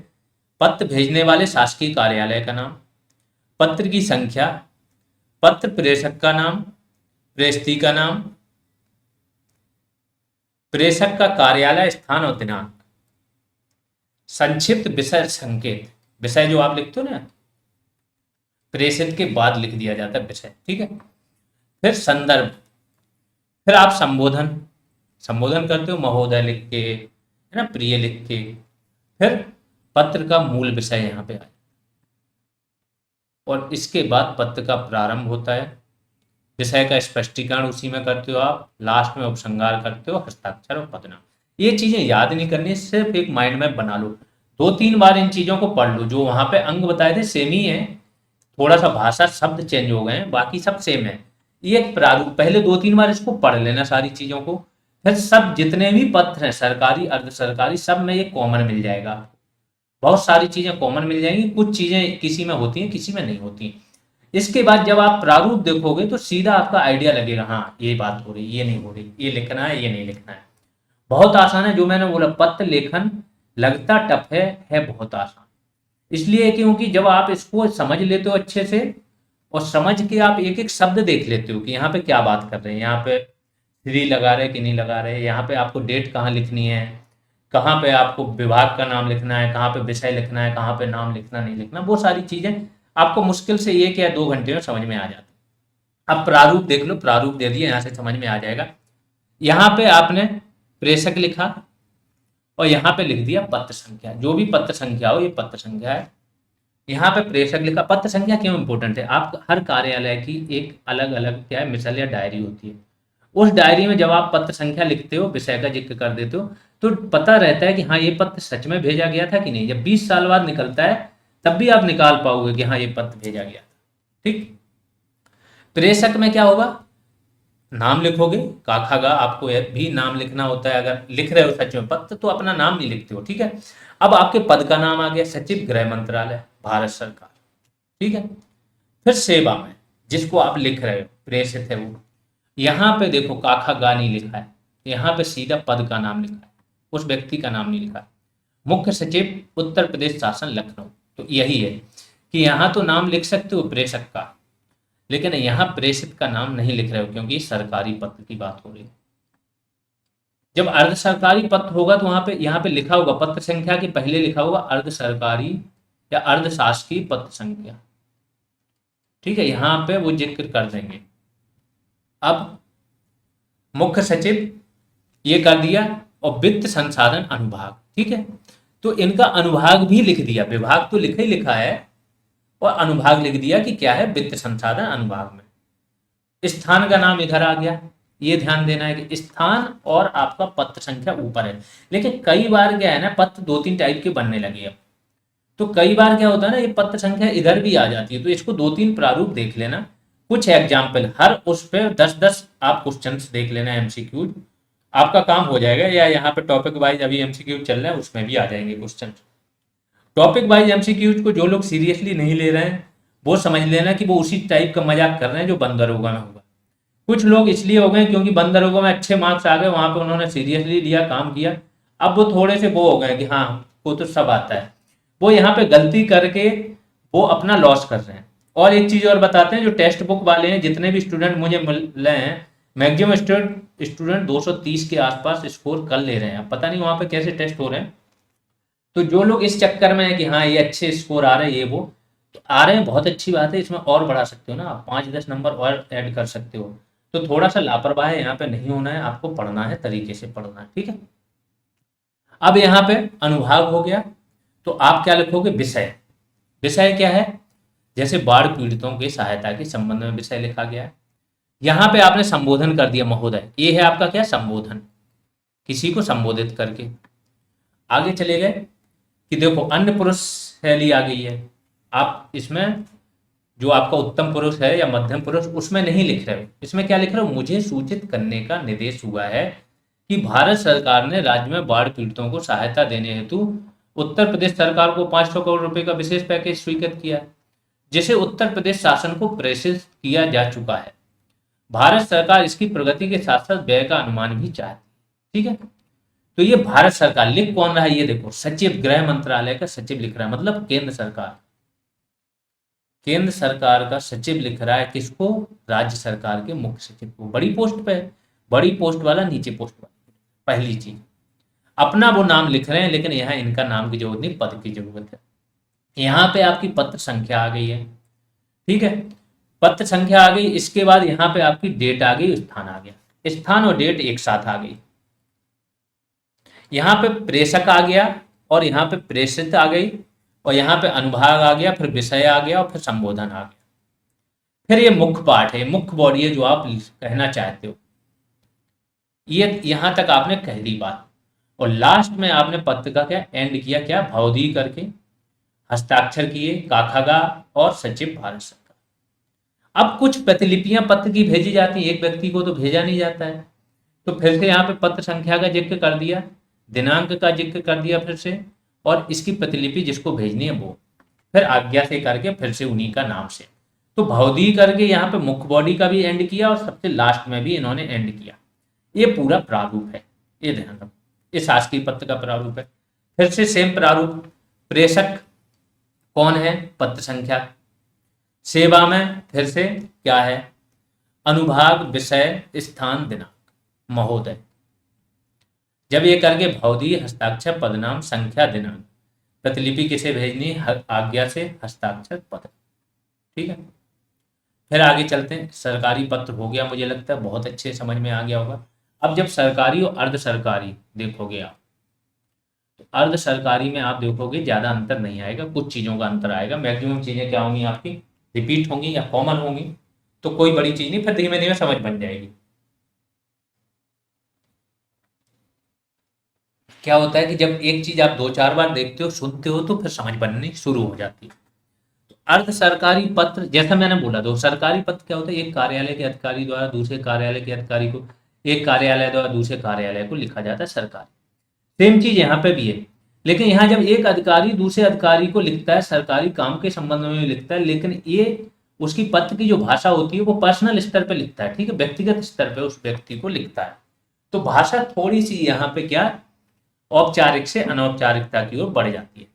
पत्र भेजने वाले शासकीय कार्यालय का नाम, पत्र की संख्या, पत्र प्रेषक का नाम, प्रेषती का नाम, प्रेषक का कार्यालय स्थान और दिनांक, संक्षिप्त विषय संकेत, विषय जो आप लिखते हो ना, प्रेषित के बाद लिख दिया जाता है विषय। ठीक है, फिर संदर्भ, फिर आप संबोधन करते हो, महोदय लिख के, है ना, प्रिय लिख के, फिर पत्र का मूल विषय यहाँ पे आए, और इसके बाद पत्र का प्रारंभ होता है, विषय का स्पष्टीकरण उसी में करते हो आप, लास्ट में उपसंहार करते हो, हस्ताक्षर और पदनाम। ये चीजें याद नहीं करनी, सिर्फ एक माइंड मैप बना लो, 2-3 बार इन चीजों को पढ़ लो। जो वहां पे अंग बताए थे सेम ही है, थोड़ा सा भाषा शब्द चेंज हो गए हैं, बाकी सब सेम है। ये एक प्रारूप, पहले 2-3 बार इसको पढ़ लेना सारी चीजों को, फिर सब जितने भी पत्र हैं सरकारी, अर्ध सरकारी, सब में ये कॉमन मिल जाएगा। बहुत सारी चीजें कॉमन मिल जाएंगी, कुछ चीजें किसी में होती हैं किसी में नहीं होती। इसके बाद जब आप प्रारूप देखोगे तो सीधा आपका आइडिया लगेगा, हाँ ये बात हो रही, ये नहीं हो रही, ये लिखना है, ये नहीं लिखना है। बहुत आसान है, जो मैंने बोला पत्र लेखन लगता टफ है बहुत आसान। इसलिए क्योंकि जब आप इसको समझ लेते हो अच्छे से, और समझ के आप एक एक शब्द देख लेते हो कि यहाँ पे क्या बात कर रहे हैं, यहाँ पे श्री लगा रहे कि नहीं लगा रहे, यहाँ पे आपको डेट कहाँ लिखनी है, कहाँ पे आपको विभाग का नाम लिखना है, कहाँ पे विषय लिखना है, कहाँ पे नाम लिखना नहीं लिखना, वो सारी चीजें आपको मुश्किल से 1 या 2 घंटे में समझ में आ जाती। अब प्रारूप देख लो, प्रारूप दे दिया, यहाँ से समझ में आ जाएगा। यहाँ पे आपने प्रेषक लिखा और यहाँ पे लिख दिया पत्र संख्या, जो भी पत्र संख्या हो ये पत्र संख्या है। यहाँ पे प्रेषक लिखा। पत्र संख्या क्यों इंपॉर्टेंट है, आप हर कार्यालय की एक अलग अलग क्या है मिसल या डायरी होती है। उस डायरी में जब आप पत्र संख्या लिखते हो, विषय का जिक्र कर देते हो, तो पता रहता है कि हाँ ये पत्र सच में भेजा गया था कि नहीं। जब 20 साल बाद निकलता है तब भी आप निकाल पाओगे कि हाँ ये पत्र भेजा गया था। ठीक। प्रेषक में क्या होगा, नाम लिखोगे, काखा आपको भी नाम लिखना होता है। अगर लिख रहे हो सच में पत्र तो अपना नाम नहीं लिखते हो, ठीक है। अब आपके पद का नाम आ गया, सचिव गृह मंत्रालय भारत सरकार, ठीक है। फिर सेवा में जिसको आप लिख रहे हो प्रेषित है वो, यहाँ पे देखो काखा गा नहीं लिखा है, यहाँ पे सीधा पद का नाम लिखा है, उस व्यक्ति का नाम नहीं लिखा है। मुख्य सचिव उत्तर प्रदेश शासन लखनऊ, तो यही है कि यहाँ तो नाम लिख सकते हो प्रेषक का, लेकिन यहाँ प्रेषित का नाम नहीं लिख रहे हो क्योंकि सरकारी पत्र की बात हो रही है। जब अर्ध सरकारी पत्र होगा तो वहां पे यहाँ पे लिखा होगा पत्र संख्या के पहले लिखा होगा अर्ध सरकारी या अर्ध शासकीय पत्र संख्या, ठीक है, यहाँ पे वो जिक्र कर देंगे। अब मुख्य सचिव ये कर दिया, और वित्त संसाधन अनुभाग, ठीक है, तो इनका अनुभाग भी लिख दिया, विभाग तो लिखा ही लिखा है, और अनुभाग लिख दिया कि क्या है वित्त संसाधन अनुभाग में। स्थान का नाम इधर आ गया, ये ध्यान देना है कि स्थान और आपका पत्र संख्या ऊपर है। लेकिन कई बार क्या है ना, पत्र 2-3 टाइप के बनने लगे अब, तो कई बार क्या होता है ना, ये पत्र संख्या इधर भी आ जाती है, तो इसको 2-3 प्रारूप देख लेना। कुछ एग्जाम्पल हर उस पे 10-10 आप क्वेश्चन देख लेना, एमसीक्यू आपका काम हो जाएगा। या यहाँ पे टॉपिक वाइज अभी एमसीक्यू चल रहा है, उसमें भी आ जाएंगे क्वेश्चन। टॉपिक वाइज एमसीक्यूज को जो लोग सीरियसली नहीं ले रहे हैं वो समझ लेना कि वो उसी टाइप का मजाक कर रहे हैं जो बंद दरोगा में होगा। कुछ लोग इसलिए हो गए क्योंकि बंद दरोगा में अच्छे मार्क्स आ गए, वहां पे उन्होंने सीरियसली लिया, काम किया, अब वो थोड़े से वो हो गए कि हाँ वो तो सब आता है, वो यहाँ पे गलती करके वो अपना लॉस कर रहे हैं। और एक चीज और बताते हैं, जो टेक्स्ट बुक वाले हैं, जितने भी स्टूडेंट मुझे मिल रहे हैं, मैक्सिमम स्टूडेंट 230 के आसपास स्कोर कर ले रहे हैं। अब पता नहीं वहां पे कैसे टेस्ट हो रहे हैं, तो जो लोग इस चक्कर में है कि हाँ ये अच्छे स्कोर आ रहे हैं, ये वो तो आ रहे हैं, बहुत अच्छी बात है, इसमें और बढ़ा सकते हो ना आप, 5-10 नंबर और ऐड कर सकते हो। तो थोड़ा सा लापरवाह यहाँ पे नहीं होना है, आपको पढ़ना है, तरीके से पढ़ना है, ठीक है। अब यहाँ पे अनुभाग हो गया, तो आप क्या लिखोगे, विषय। विषय क्या है, जैसे बाढ़ पीड़ितों की सहायता के संबंध में विषय लिखा गया है। यहाँ पे आपने संबोधन कर दिया महोदय, ये है आपका क्या संबोधन, किसी को संबोधित करके। आगे चले गए कि देखो अन्य पुरुष शैली आ गई है, आप इसमें जो आपका उत्तम पुरुष है या मध्यम पुरुष उसमें नहीं लिख रहे हो, इसमें क्या लिख रहे हो, मुझे सूचित करने का निर्देश हुआ है कि भारत सरकार ने राज्य में बाढ़ पीड़ितों को सहायता देने हेतु उत्तर प्रदेश सरकार को 500 करोड़ रुपए का विशेष पैकेज स्वीकृत किया, जिसे उत्तर प्रदेश शासन को प्रेषित किया जा चुका है। भारत सरकार इसकी प्रगति के साथ साथ व्यय का अनुमान भी चाहती है, ठीक है। तो ये भारत सरकार लिख कौन रहा है, ये देखो सचिव, गृह मंत्रालय का सचिव लिख रहा है, मतलब केंद्र सरकार, केंद्र सरकार का सचिव लिख रहा है किसको, राज्य सरकार के मुख्य सचिव को। बड़ी पोस्ट पे है, बड़ी पोस्ट वाला नीचे पोस्ट वाला, पहली चीज अपना वो नाम लिख रहे हैं, लेकिन यहाँ इनका नाम की जरूरत नहीं, पद की जरूरत है। यहाँ पे आपकी पत्र संख्या आ गई है, ठीक है, पत्र संख्या आ गई। इसके बाद यहाँ पे आपकी डेट आ गई, स्थान आ गया, स्थान और डेट एक साथ आ गई। यहाँ पे प्रेषक आ गया, और यहाँ पे प्रेषित आ गई, और यहाँ पे अनुभाग आ गया, फिर विषय आ गया, और फिर संबोधन आ गया। फिर ये मुख्य पाठ है, मुख्य बॉडी है जो आप कहना चाहते हो, ये यहाँ तक आपने कह दी बात। और लास्ट में आपने पत्र का क्या एंड किया, क्या भावधी करके हस्ताक्षर किए, काखागा और सचिव भारत सरकार। अब कुछ प्रतिलिपियां पत्र की भेजी जाती हैं, एक व्यक्ति को तो भेजा नहीं जाता है, तो फिर से यहाँ पे पत्र संख्या का जिक्र कर दिया, दिनांक का जिक्र कर दिया फिर से, और इसकी प्रतिलिपि जिसको भेजनी है वो, फिर आज्ञा से करके फिर से उन्हीं का नाम से। तो भवदी करके यहाँ पे मुख्य बॉडी का भी एंड किया और सबसे लास्ट में भी इन्होंने एंड किया। ये पूरा प्रारूप है, ये ध्यान रखो, ये शासकीय पत्र का प्रारूप है। फिर से सेम प्रारूप, प्रेषक कौन है, पत्र संख्या, सेवा में फिर से क्या है, अनुभाग, विषय, स्थान, दिनांक, महोदय। जब ये करके भवदी, हस्ताक्षर, पदनाम, संख्या, दिनांक, प्रतिलिपि किसे भेजनी, आज्ञा से, हस्ताक्षर, पद। ठीक है, फिर आगे चलते हैं। सरकारी पत्र हो गया, मुझे लगता है बहुत अच्छे समझ में आ गया होगा। अब जब सरकारी और अर्ध सरकारी देखोगे आप, तो अर्ध सरकारी में आप देखोगे ज्यादा अंतर नहीं आएगा, कुछ चीजों का अंतर आएगा। मैक्सिमम चीजें क्या होंगी आपकी, रिपीट होंगी या कॉमन होंगी, तो कोई बड़ी चीज नहीं, फिर धीमे धीमे समझ बन जाएगी। क्या होता है कि जब एक चीज आप 2-4 बार देखते हो, सुनते हो, तो फिर समझ बननी शुरू हो जाती है। तो अर्ध सरकारी पत्र, जैसा मैंने बोला, तो सरकारी पत्र क्या होता है, एक कार्यालय के अधिकारी द्वारा दूसरे कार्यालय के अधिकारी को, एक कार्यालय द्वारा दूसरे कार्यालय को लिखा जाता है सरकारी। सेम चीज यहाँ पे भी है, लेकिन यहाँ जब एक अधिकारी दूसरे अधिकारी को लिखता है, सरकारी काम के संबंध में लिखता है, लेकिन ये उसकी पत्र की जो भाषा होती है वो पर्सनल स्तर पे लिखता है, ठीक है, व्यक्तिगत स्तर पे उस व्यक्ति को लिखता है। तो भाषा थोड़ी सी यहाँ पे क्या, औपचारिक से अनौपचारिकता की ओर बढ़ जाती है।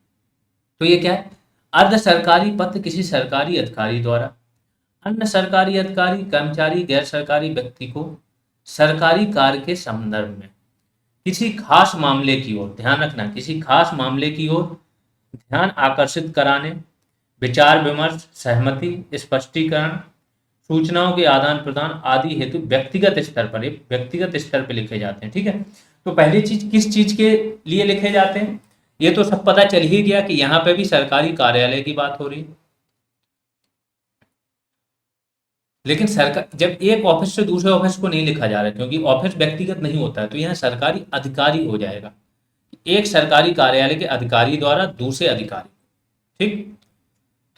तो ये क्या है, अर्ध सरकारी पत्र किसी सरकारी अधिकारी द्वारा अन्य सरकारी अधिकारी, कर्मचारी, गैर सरकारी व्यक्ति को सरकारी कार्य के संदर्भ में किसी खास मामले की ओर, ध्यान रखना, किसी खास मामले की ओर ध्यान आकर्षित कराने, विचार विमर्श, सहमति, स्पष्टीकरण, सूचनाओं के आदान प्रदान आदि हेतु व्यक्तिगत स्तर पर, व्यक्तिगत स्तर पर लिखे जाते हैं। ठीक है, तो पहली चीज किस चीज के लिए लिखे जाते हैं, ये तो सब पता चल ही गया कि यहाँ पे भी सरकारी कार्यालय की बात हो रही है। लेकिन सरकार, जब एक ऑफिस से दूसरे ऑफिस को नहीं लिखा जा रहा है, क्योंकि ऑफिस व्यक्तिगत नहीं होता है, तो यहाँ सरकारी अधिकारी हो जाएगा, एक सरकारी कार्यालय के अधिकारी द्वारा दूसरे अधिकारी। ठीक,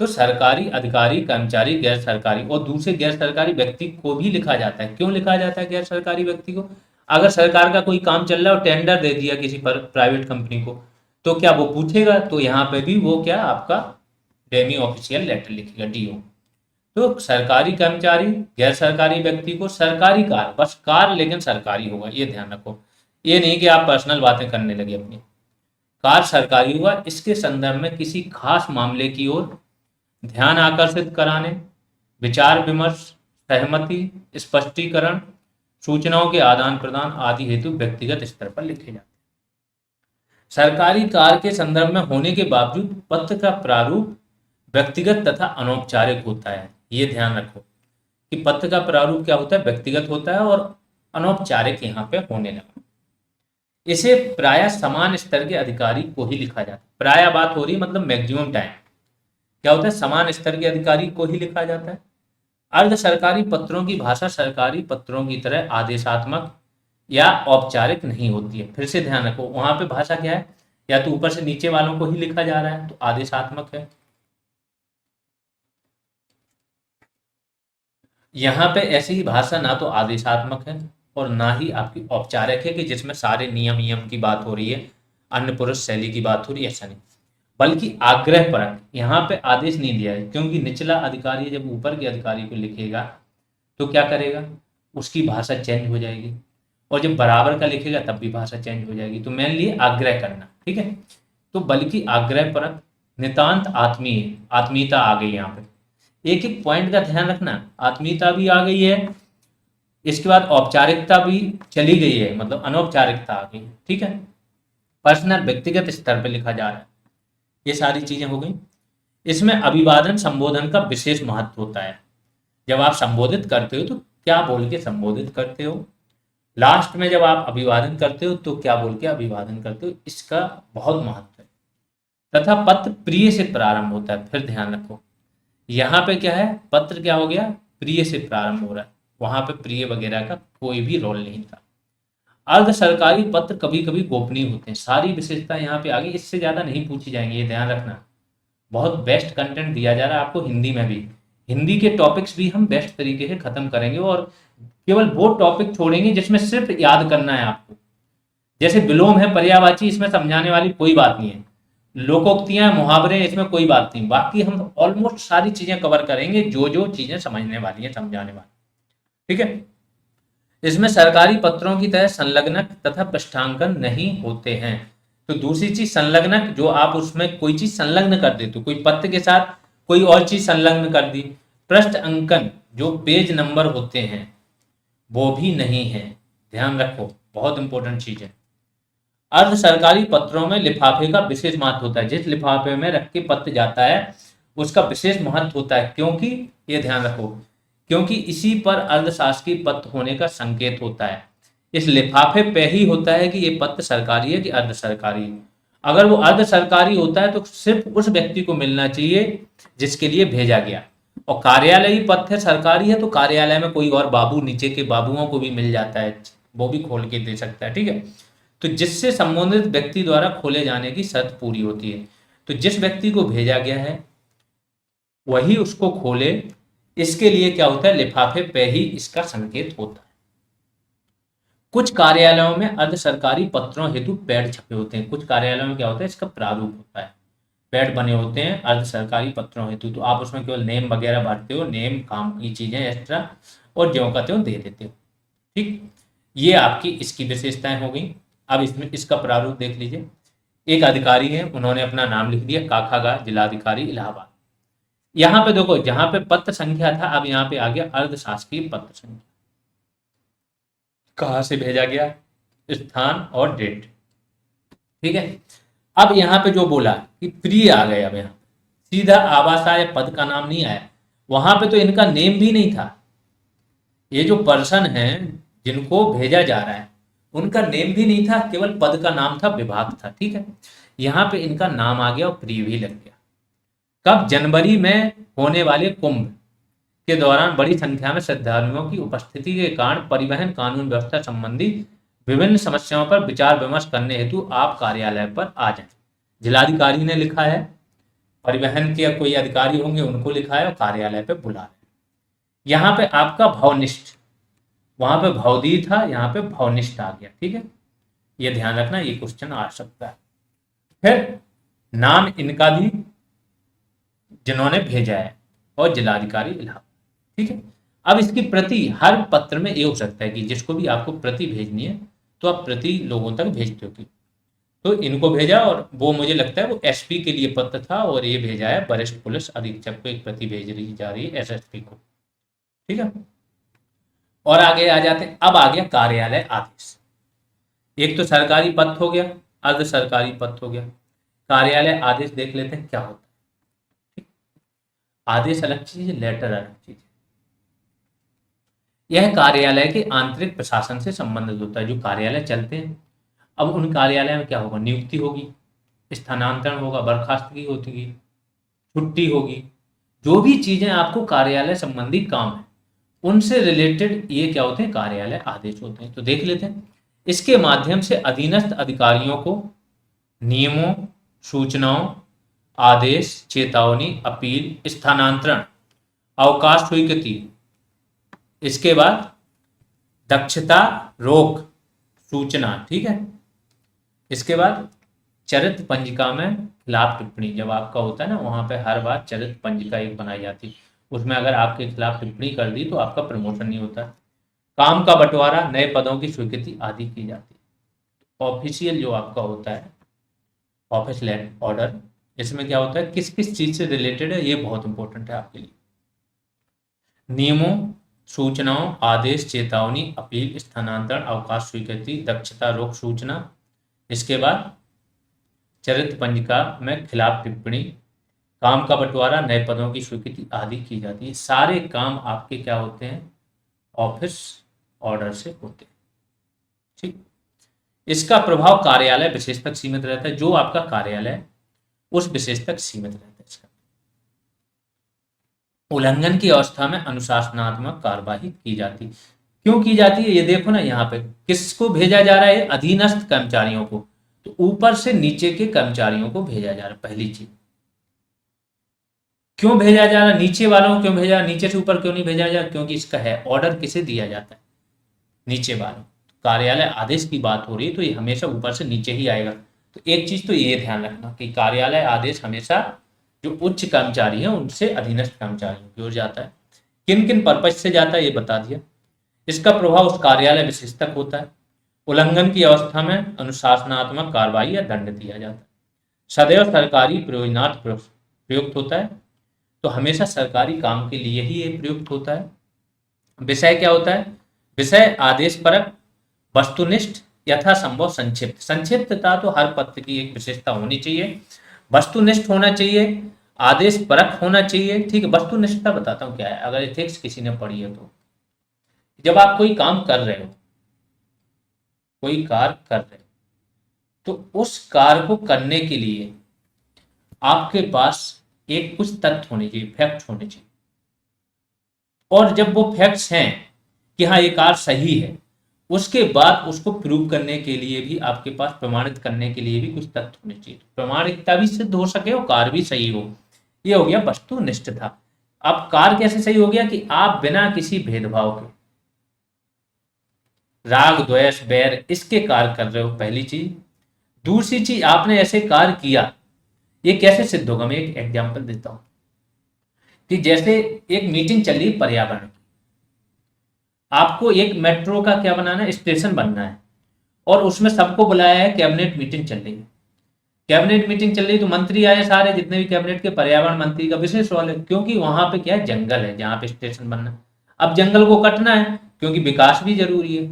तो सरकारी अधिकारी, कर्मचारी, गैर सरकारी और दूसरे गैर सरकारी व्यक्ति को भी लिखा जाता है। क्यों लिखा जाता है गैर सरकारी व्यक्ति को, अगर सरकार का कोई काम चल रहा है और टेंडर दे दिया किसी पर प्राइवेट कंपनी को, तो क्या वो पूछेगा, तो यहाँ पे भी वो क्या आपका डेमी ऑफिशियल लेटर लिखेगा, डीओ। तो सरकारी कर्मचारी, गैर सरकारी व्यक्ति को सरकारी कार, बस कार लेकिन सरकारी होगा, ये ध्यान रखो, ये नहीं कि आप पर्सनल बातें करने लगे अपनी, कार सरकारी होगा, इसके संदर्भ में किसी खास मामले की ओर ध्यान आकर्षित कराने, विचार विमर्श, सहमति, स्पष्टीकरण, सूचनाओं के आदान प्रदान आदि हेतु व्यक्तिगत स्तर पर लिखे जाते हैं। सरकारी कार्य के संदर्भ में होने के बावजूद पत्र का प्रारूप व्यक्तिगत तथा अनौपचारिक होता है। ये ध्यान रखो कि पत्र का प्रारूप क्या होता है, व्यक्तिगत होता है और अनौपचारिक यहाँ पे होने लगा। इसे प्राय समान स्तर के अधिकारी को ही लिखा जाता है। प्राय बात हो रही है, मतलब मैक्सिमम टाइम क्या होता है, समान स्तर के अधिकारी को ही लिखा जाता है। अर्ध सरकारी पत्रों की भाषा सरकारी पत्रों की तरह आदेशात्मक या औपचारिक नहीं होती है। फिर से ध्यान रखो, वहां पे भाषा क्या है, या तो ऊपर से नीचे वालों को ही लिखा जा रहा है तो आदेशात्मक है, यहाँ पे ऐसी भाषा ना तो आदेशात्मक है और ना ही आपकी औपचारिक है कि जिसमें सारे नियम की बात हो रही है, अन्य पुरुष शैली की बात हो रही है, ऐसा नहीं, बल्कि आग्रह परक। यहाँ पे आदेश नहीं दिया है, क्योंकि निचला अधिकारी जब ऊपर के अधिकारी को लिखेगा तो क्या करेगा, उसकी भाषा चेंज हो जाएगी, और जब बराबर का लिखेगा तब भी भाषा चेंज हो जाएगी। तो मेनली आग्रह करना, ठीक है, तो बल्कि आग्रह परक, नितांत आत्मीय, आत्मीयता आ गई यहाँ पे, एक एक पॉइंट का ध्यान रखना, आत्मीयता भी आ गई है, इसके बाद औपचारिकता भी चली गई है, मतलब अनौपचारिकता आ गई है। ठीक है, पर्सनल, व्यक्तिगत स्तर पर लिखा जा रहा है, ये सारी चीजें हो गई। इसमें अभिवादन संबोधन का विशेष महत्व होता है। जब आप संबोधित करते हो तो क्या बोल के संबोधित करते हो, लास्ट में जब आप अभिवादन करते हो तो क्या बोल के अभिवादन करते हो, इसका बहुत महत्व है। तथा पत्र प्रिय से प्रारंभ होता है। फिर ध्यान रखो, यहाँ पे क्या है, पत्र क्या हो गया, प्रिय से प्रारंभ हो रहा है, वहां पे प्रिय वगैरह का कोई भी रोल नहीं था। अर्ध सरकारी पत्र कभी कभी गोपनीय होते हैं। सारी विशेषता यहाँ पे आ गई, इससे ज्यादा नहीं पूछी जाएंगी, ये ध्यान रखना। बहुत बेस्ट कंटेंट दिया जा रहा है आपको हिंदी में भी, हिंदी के टॉपिक्स भी हम बेस्ट तरीके से खत्म करेंगे और केवल वो टॉपिक छोड़ेंगे जिसमें सिर्फ याद करना है आपको। जैसे विलोम है, पर्यायवाची, इसमें समझाने वाली कोई बात नहीं है, लोकोक्तियां, मुहावरे, इसमें कोई बात नहीं, बाकी हम ऑलमोस्ट सारी चीजें कवर करेंगे जो जो चीजें समझने वाली हैं, समझाने वाली। ठीक है। इसमें सरकारी पत्रों की तरह संलग्नक तथा पृष्ठांकन नहीं होते हैं। तो दूसरी चीज संलग्नक, जो आप उसमें कोई चीज संलग्न कर देते हो, कोई पत्र के साथ कोई और चीज संलग्न कर दी। पृष्ठ अंकन, जो पेज नंबर होते हैं, वो भी नहीं है, ध्यान रखो, बहुत इंपॉर्टेंट चीज है। अर्ध सरकारी पत्रों में लिफाफे का विशेष महत्व होता है, जिस लिफाफे में रख के पत्र जाता है उसका विशेष महत्व होता है, क्योंकि ये ध्यान रखो, क्योंकि इसी पर अर्धशासकीय पत्र होने का संकेत होता है। इस लिफाफे पे ही होता है कि ये पत्र सरकारी है कि अर्ध सरकारी है। अगर वो अर्ध सरकारी होता है तो सिर्फ उस व्यक्ति को मिलना चाहिए जिसके लिए भेजा गया, और कार्यालयी पत्र सरकारी है तो कार्यालय में कोई और बाबू, नीचे के बाबुओं को भी मिल जाता है, वो भी खोल के दे सकता है। ठीक है। तो जिससे संबंधित व्यक्ति द्वारा खोले जाने की शर्त पूरी होती है। तो जिस व्यक्ति को भेजा गया है वही उसको खोले, इसके लिए क्या होता है, लिफाफे पे ही इसका संकेत होता है। कुछ कार्यालयों में अर्ध सरकारी पत्रों हेतु पैड छपे होते हैं। कुछ कार्यालयों में क्या होता है, इसका प्रारूप होता है, पैड बने होते हैं अर्ध सरकारी पत्रों हेतु। तो आप उसमें केवल नेम वगैरह भरते हो, नेम, काम की चीजें एक्स्ट्रा, और ज्यों का त्यों दे देते हो। ठीक, ये आपकी इसकी विशेषताएं हो गई। अब इसमें इसका प्रारूप देख लीजिए। एक अधिकारी है, उन्होंने अपना नाम लिख दिया, काखागा, जिलाधिकारी इलाहाबाद। यहाँ पे देखो, जहां पे पत्र संख्या था, अब यहाँ पे आ गया अर्धशासकीय पत्र संख्या, कहाँ से भेजा गया, स्थान और डेट। ठीक है। अब यहाँ पे जो बोला कि प्रिय आ गए, अब यहाँ सीधा आवासाय पद का नाम नहीं आया, वहां पे तो इनका नेम भी नहीं था। ये जो पर्सन है जिनको भेजा जा रहा है उनका नेम भी नहीं था, केवल पद का नाम था, विभाग था। ठीक है। यहाँ पे इनका नाम आ गया और प्रिय भी लग गया। कब, जनवरी में होने वाले कुंभ के दौरान बड़ी संख्या में श्रद्धालुओं की उपस्थिति के कारण परिवहन कानून व्यवस्था संबंधी विभिन्न समस्याओं पर विचार विमर्श करने हेतु आप कार्यालय पर आ जाएं। जिलाधिकारी ने लिखा है, परिवहन के कोई अधिकारी होंगे उनको लिखा है, और कार्यालय पे बुला रहे। यहाँ पे आपका भवनिष्ठ, वहां पे भवदी था, यहाँ पे भवनिष्ठ आ गया। ठीक है, ये ध्यान रखना, ये क्वेश्चन आ सकता है। फिर नाम इनका भी जिन्होंने भेजा है, और जिलाधिकारी इलाहाबाद। ठीक है। अब इसकी प्रति हर पत्र में ये हो सकता है कि जिसको भी आपको प्रति भेजनी है तो आप प्रति लोगों तक भेजते हो। तो इनको भेजा, और वो मुझे लगता है वो एसपी के लिए पत्र था, और ये भेजा है वरिष्ठ पुलिस अधीक्षक को, एक प्रति भेज रही जा रही है एसएसपी को। ठीक है। और आगे आ जाते हैं। अब आ गया कार्यालय आदेश। एक तो सरकारी पत्र हो गया, अर्ध सरकारी पत्र हो गया, कार्यालय आदेश देख लेते हैं क्या होता है। आदेश अलग चीज है, लेटर अलग चीज है। यह कार्यालय के आंतरिक प्रशासन से संबंधित होता है, जो कार्यालय चलते हैं। अब उन कार्यालय में क्या होगा, नियुक्ति होगी, स्थानांतरण होगा, बर्खास्तगी होगी, छुट्टी होगी, जो भी चीजें आपको कार्यालय संबंधी काम है उनसे रिलेटेड ये क्या होते हैं, कार्यालय आदेश होते हैं। तो देख लेते हैं। इसके माध्यम से अधीनस्थ अधिकारियों को नियमों, सूचनाओं, आदेश, चेतावनी, अपील, स्थानांतरण, अवकाश स्वीकृति, इसके बाद दक्षता रोक सूचना। ठीक है। इसके बाद चरित्र पंजिका में खिलाफ टिप्पणी, जब आपका होता है ना, वहां पे हर बार चरित्र पंजिका एक बनाई जाती, उसमें अगर आपके खिलाफ टिप्पणी कर दी तो आपका प्रमोशन नहीं होता। काम का बंटवारा, नए पदों की स्वीकृति आदि की जाती है। ऑफिशियल जो आपका होता है ऑफिस लैंड ऑर्डर, इसमें क्या होता है, किस किस चीज से रिलेटेड है, ये बहुत इंपॉर्टेंट है आपके लिए। नियमों, सूचनाओं, आदेश, चेतावनी, अपील, स्थानांतरण, अवकाश स्वीकृति, दक्षता रोक सूचना, इसके बाद चरित्र पंजिका में खिलाफ टिप्पणी, काम का बंटवारा, नए पदों की स्वीकृति आदि की जाती है। सारे काम आपके क्या होते हैं, ऑफिस ऑर्डर से होते हैं। ठीक। इसका प्रभाव कार्यालय विशेष तक सीमित रहता है, जो आपका कार्यालय उस विशेष तक सीमित रहता है। इसका उल्लंघन की अवस्था में अनुशासनात्मक कार्यवाही की जाती। क्यों की जाती है, ये देखो ना, यहाँ पे किसको भेजा जा रहा है, अधीनस्थ कर्मचारियों को। तो ऊपर से नीचे के कर्मचारियों को भेजा जा रहा है। पहली चीज, क्यों भेजा जा रहा है, नीचे वालों को क्यों भेजा, नीचे से ऊपर क्यों नहीं भेजा जा रहा, क्योंकि इसका है ऑर्डर किसे दिया जाता है, नीचे वालों। कार्यालय आदेश की बात हो रही है तो ये हमेशा ऊपर से नीचे ही आएगा। तो एक चीज तो ये ध्यान रखना कि कार्यालय आदेश हमेशा जो उच्च कर्मचारी हैं उनसे अधीनस्थ कर्मचारियों की ओर जाता है। किन किन पर्पज से जाता है ये बता दिया। इसका प्रभाव उस कार्यालय विशेष तक होता है। उल्लंघन की अवस्था में अनुशासनात्मक कार्रवाई या दंड दिया जाता है। सदैव सरकारी प्रयोजनार्थ प्रयुक्त होता है, तो हमेशा सरकारी काम के लिए ही ये प्रयुक्त होता है। विषय क्या होता है? विषय आदेश परक, वस्तुनिष्ठ, यथासंभव संक्षिप्त। संक्षिप्तता तो हर पत्र की एक विशेषता होनी चाहिए। वस्तुनिष्ठ होना चाहिए, आदेश परक होना चाहिए। ठीक है, वस्तुनिष्ठता बताता हूँ क्या है, अगर एथिक्स किसी ने पढ़ी है तो। जब आप कोई काम कर रहे हो, कोई कार्य कर रहे हो, तो उस कार्य को करने के लिए आपके पास एक कुछ तथ्य होने चाहिए, फैक्ट होने चाहिए। और जब वो फैक्ट्स हैं कि हाँ ये कार्य सही है, उसके बाद उसको प्रूव करने के लिए भी आपके पास, प्रमाणित करने के लिए भी कुछ तथ्य होने चाहिए। प्रमाणिकता भी सिद्ध हो सके और कार्य भी सही हो। ये हो गया वस्तुनिष्ठता। अब कार्य कैसे सही हो गया कि आप बिना किसी भेदभाव के, राग द्वेष बैर इसके कार्य कर रहे हो, पहली चीज। दूसरी चीज, आपने ऐसे कार्य किया, ये कैसे सिद्ध होगा? मैं एक एग्जांपल देता हूं कि जैसे एक मीटिंग चल रही है पर्यावरण की, आपको एक मेट्रो का क्या बनाना है, स्टेशन बनना है, और उसमें सबको बुलाया है, कैबिनेट मीटिंग चल रही है। कैबिनेट मीटिंग चल रही तो मंत्री आए, सारे जितने भी कैबिनेट के, पर्यावरण मंत्री का विशेष रोल है, क्योंकि वहां पे क्या है, जंगल है जहां पे स्टेशन बनना है। अब जंगल को कटना है क्योंकि विकास भी जरूरी है।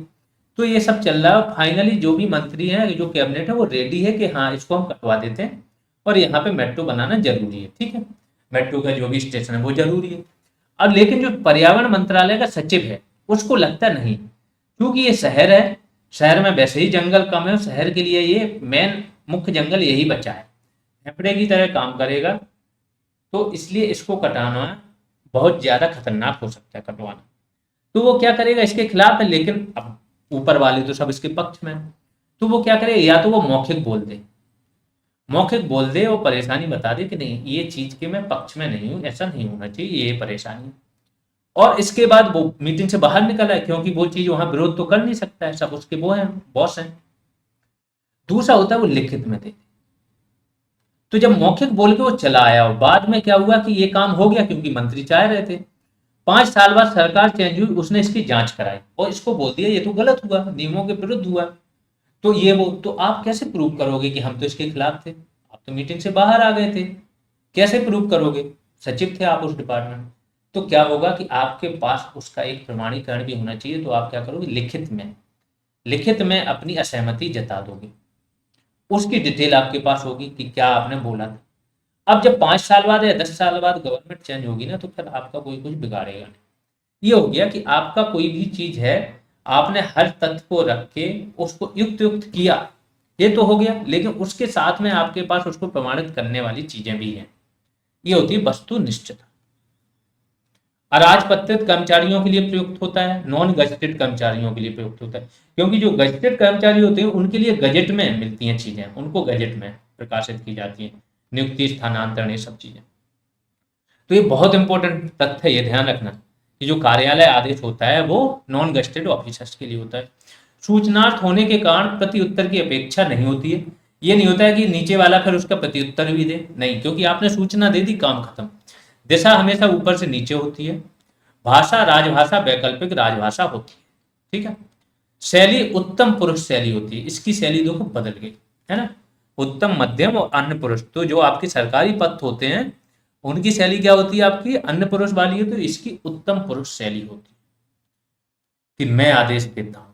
तो ये सब चल रहा है। फाइनली जो भी मंत्री है, जो कैबिनेट है, वो रेडी है कि हाँ इसको हम कटवा देते हैं और यहाँ पे मेट्रो बनाना जरूरी है। ठीक है, मेट्रो का जो भी स्टेशन है वो जरूरी है। अब लेकिन जो पर्यावरण मंत्रालय का सचिव है, उसको लगता नहीं, क्योंकि ये शहर है, शहर में वैसे ही जंगल कम है, शहर के लिए ये मेन मुख्य जंगल यही बचा है, फेफड़े की तरह काम करेगा, तो इसलिए इसको कटाना बहुत ज्यादा खतरनाक हो सकता है, कटवाना। तो वो क्या करेगा, इसके खिलाफ है। लेकिन अब ऊपर वाले तो सब इसके पक्ष में है, तो वो क्या करे, या तो वो मौखिक बोल दे, मौखिक बोल दे और परेशानी बता दे कि नहीं ये चीज के मैं पक्ष में नहीं हूं, ऐसा नहीं होना चाहिए, ये परेशानी। और इसके बाद वो मीटिंग से बाहर निकला है, क्योंकि वो चीज वहां विरोध तो कर नहीं सकता है, सब उसके वो हैं, बॉस हैं। दूसरा होता है वो लिखित में दे। तो जब मौखिक बोल के वो चला आया और बाद में क्या हुआ कि ये काम हो गया, क्योंकि मंत्री चाह रहे थे, 5 साल बाद सरकार चेंज हुई, उसने इसकी जांच कराई और इसको बोल दिया ये तो गलत हुआ, नियमों के विरुद्ध हुआ। तो ये वो, तो आप कैसे प्रूव करोगे कि हम तो इसके खिलाफ थे, आप तो मीटिंग से बाहर आ गए थे, कैसे प्रूव करोगे? सचिव थे आप उस डिपार्टमेंट। तो क्या होगा कि आपके पास उसका एक प्रमाणीकरण भी होना चाहिए। तो आप क्या करोगे, लिखित में, लिखित में अपनी असहमति जता दोगे, उसकी डिटेल आपके पास होगी कि क्या आपने बोला था। अब जब 5 साल बाद या 10 साल बाद गवर्नमेंट चेंज होगी ना, तो फिर आपका कोई कुछ बिगाड़ेगा नहीं। ये हो गया कि आपका कोई भी चीज है, आपने हर तथ्य को रख के उसको युक्त युक्त किया, ये तो हो गया, लेकिन उसके साथ में आपके पास उसको प्रमाणित करने वाली चीजें भी हैं। ये होती है वस्तुनिष्ठता। अराजपत्रित कर्मचारियों के लिए प्रयुक्त होता है, नॉन गजेटेड कर्मचारियों के लिए प्रयुक्त होता है, क्योंकि जो गजेटेड कर्मचारी होते हैं उनके लिए गजेट में मिलती हैं चीजें, उनको गजेट में प्रकाशित की जाती है, नियुक्ति, स्थानांतरण, ये सब चीजें। तो ये बहुत इंपॉर्टेंट तथ्य है, ये ध्यान रखना कि जो कार्यालय आदेश होता है वो नॉन गजेटेड ऑफिसर्स के लिए होता है। सूचनार्थ होने के कारण प्रति उत्तर की अपेक्षा नहीं होती है। ये नहीं होता है कि नीचे वाला फिर उसका प्रति उत्तर भी दे, नहीं, क्योंकि आपने सूचना दे दी, काम खत्म। दिशा हमेशा ऊपर से नीचे होती है। भाषा राजभाषा, वैकल्पिक राजभाषा होती है। ठीक है। शैली उत्तम पुरुष शैली होती है, इसकी शैली देखो बदल गई है ना, उत्तम, मध्यम और अन्य पुरुष। तो जो आपके सरकारी पद होते हैं उनकी शैली क्या होती है, आपकी अन्य पुरुष वाली है, तो इसकी उत्तम पुरुष शैली होती है कि मैं आदेश देता हूं।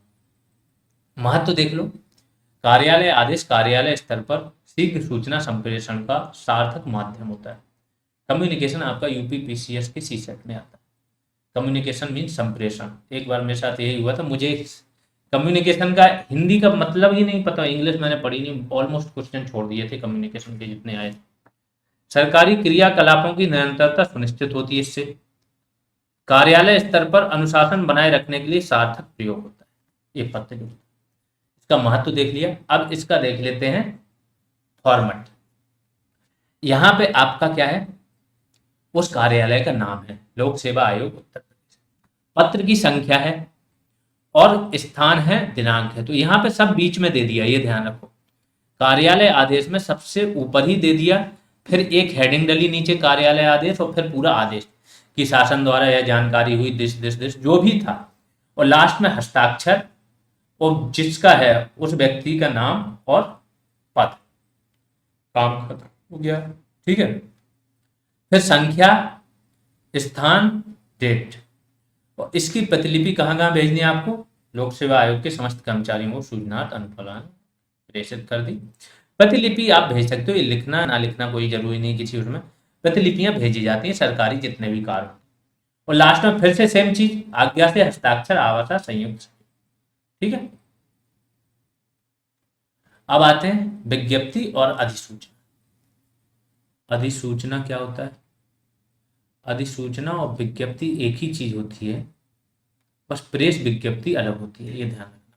महत्व देख लो, कार्यालय आदेश कार्यालय स्तर पर शीघ्र सूचना संप्रेषण का सार्थक माध्यम होता है। कम्युनिकेशन आपका यूपीपीसीएस के सीसेट में आता है। कम्युनिकेशन मीन संप्रेषण। एक बार मेरे साथ यही हुआ था, मुझे कम्युनिकेशन का हिंदी का मतलब ही नहीं पता, इंग्लिश मैंने पढ़ी नहीं, ऑलमोस्ट क्वेश्चन छोड़ दिए थे कम्युनिकेशन के जितने आए थे। सरकारी क्रियाकलापों की निरंतरता सुनिश्चित होती है इससे। कार्यालय स्तर पर अनुशासन बनाए रखने के लिए सार्थक प्रयोग होता है ये पत्र। इसका महत्व देख लिया, अब इसका देख लेते हैं फॉर्मेट। यहां पे आपका क्या है, उस कार्यालय का नाम है लोक सेवा आयोग उत्तर प्रदेश, पत्र की संख्या है और स्थान है, दिनांक है। तो यहाँ पे सब बीच में दे दिया, ये ध्यान रखो। कार्यालय आदेश में सबसे ऊपर ही दे दिया, फिर एक हेडिंग डली नीचे कार्यालय आदेश, और फिर पूरा आदेश कि शासन द्वारा यह जानकारी हुई दिस दिस दिस जो भी था, और लास्ट में हस्ताक्षर और जिसका है उस व्यक्ति का नाम और पद। काम खत्म हो गया। ठीक है, फिर संख्या, स्थान, डेट, और इसकी प्रतिलिपि कहाँ कहाँ भेजनी है आपको? लोक सेवा आयोग के समस्त कर्मचारियों को सूचनार्थ अनुफलान प्रेषित कर दी। प्रतिलिपि आप भेज सकते हो, ये लिखना ना लिखना कोई जरूरी नहीं किसी उसमें, प्रतिलिपियां भेजी जाती हैं सरकारी जितने भी कार्य। और लास्ट में फिर से सेम चीज, आज्ञा से हस्ताक्षर आवासा संयुक्त। ठीक है, अब आते हैं विज्ञप्ति और अधिसूचना। अधिसूचना क्या होता है? अधिसूचना और विज्ञप्ति एक ही चीज होती है, बस प्रेस विज्ञप्ति अलग होती है, ये ध्यान रखना।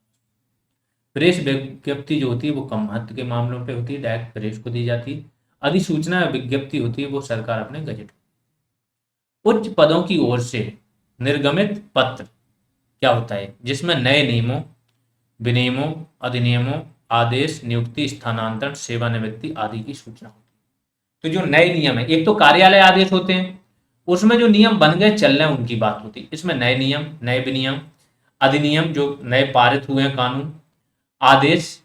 प्रेस विज्ञप्ति जो होती है वो कम महत्व के मामलों पे होती है, डायरेक्ट प्रेस को दी जाती है। अधिसूचना या विज्ञप्ति होती है वो सरकार अपने गजट, उच्च पदों की ओर से निर्गमित पत्र क्या होता है, जिसमें नए नियमों, विनियमों, अधिनियमों, आदेश, नियुक्ति, स्थानांतरण, सेवानिवृत्ति आदि की सूचना होती है। तो जो नए नियम है, एक तो कार्यालय आदेश होते हैं, उसमें जो नियम बन गए चल रहे हैं उनकी बात होती है। इसमें नए नियम, नए विनियम, अधिनियम जो नए पारित हुए हैं कानून, आदेश,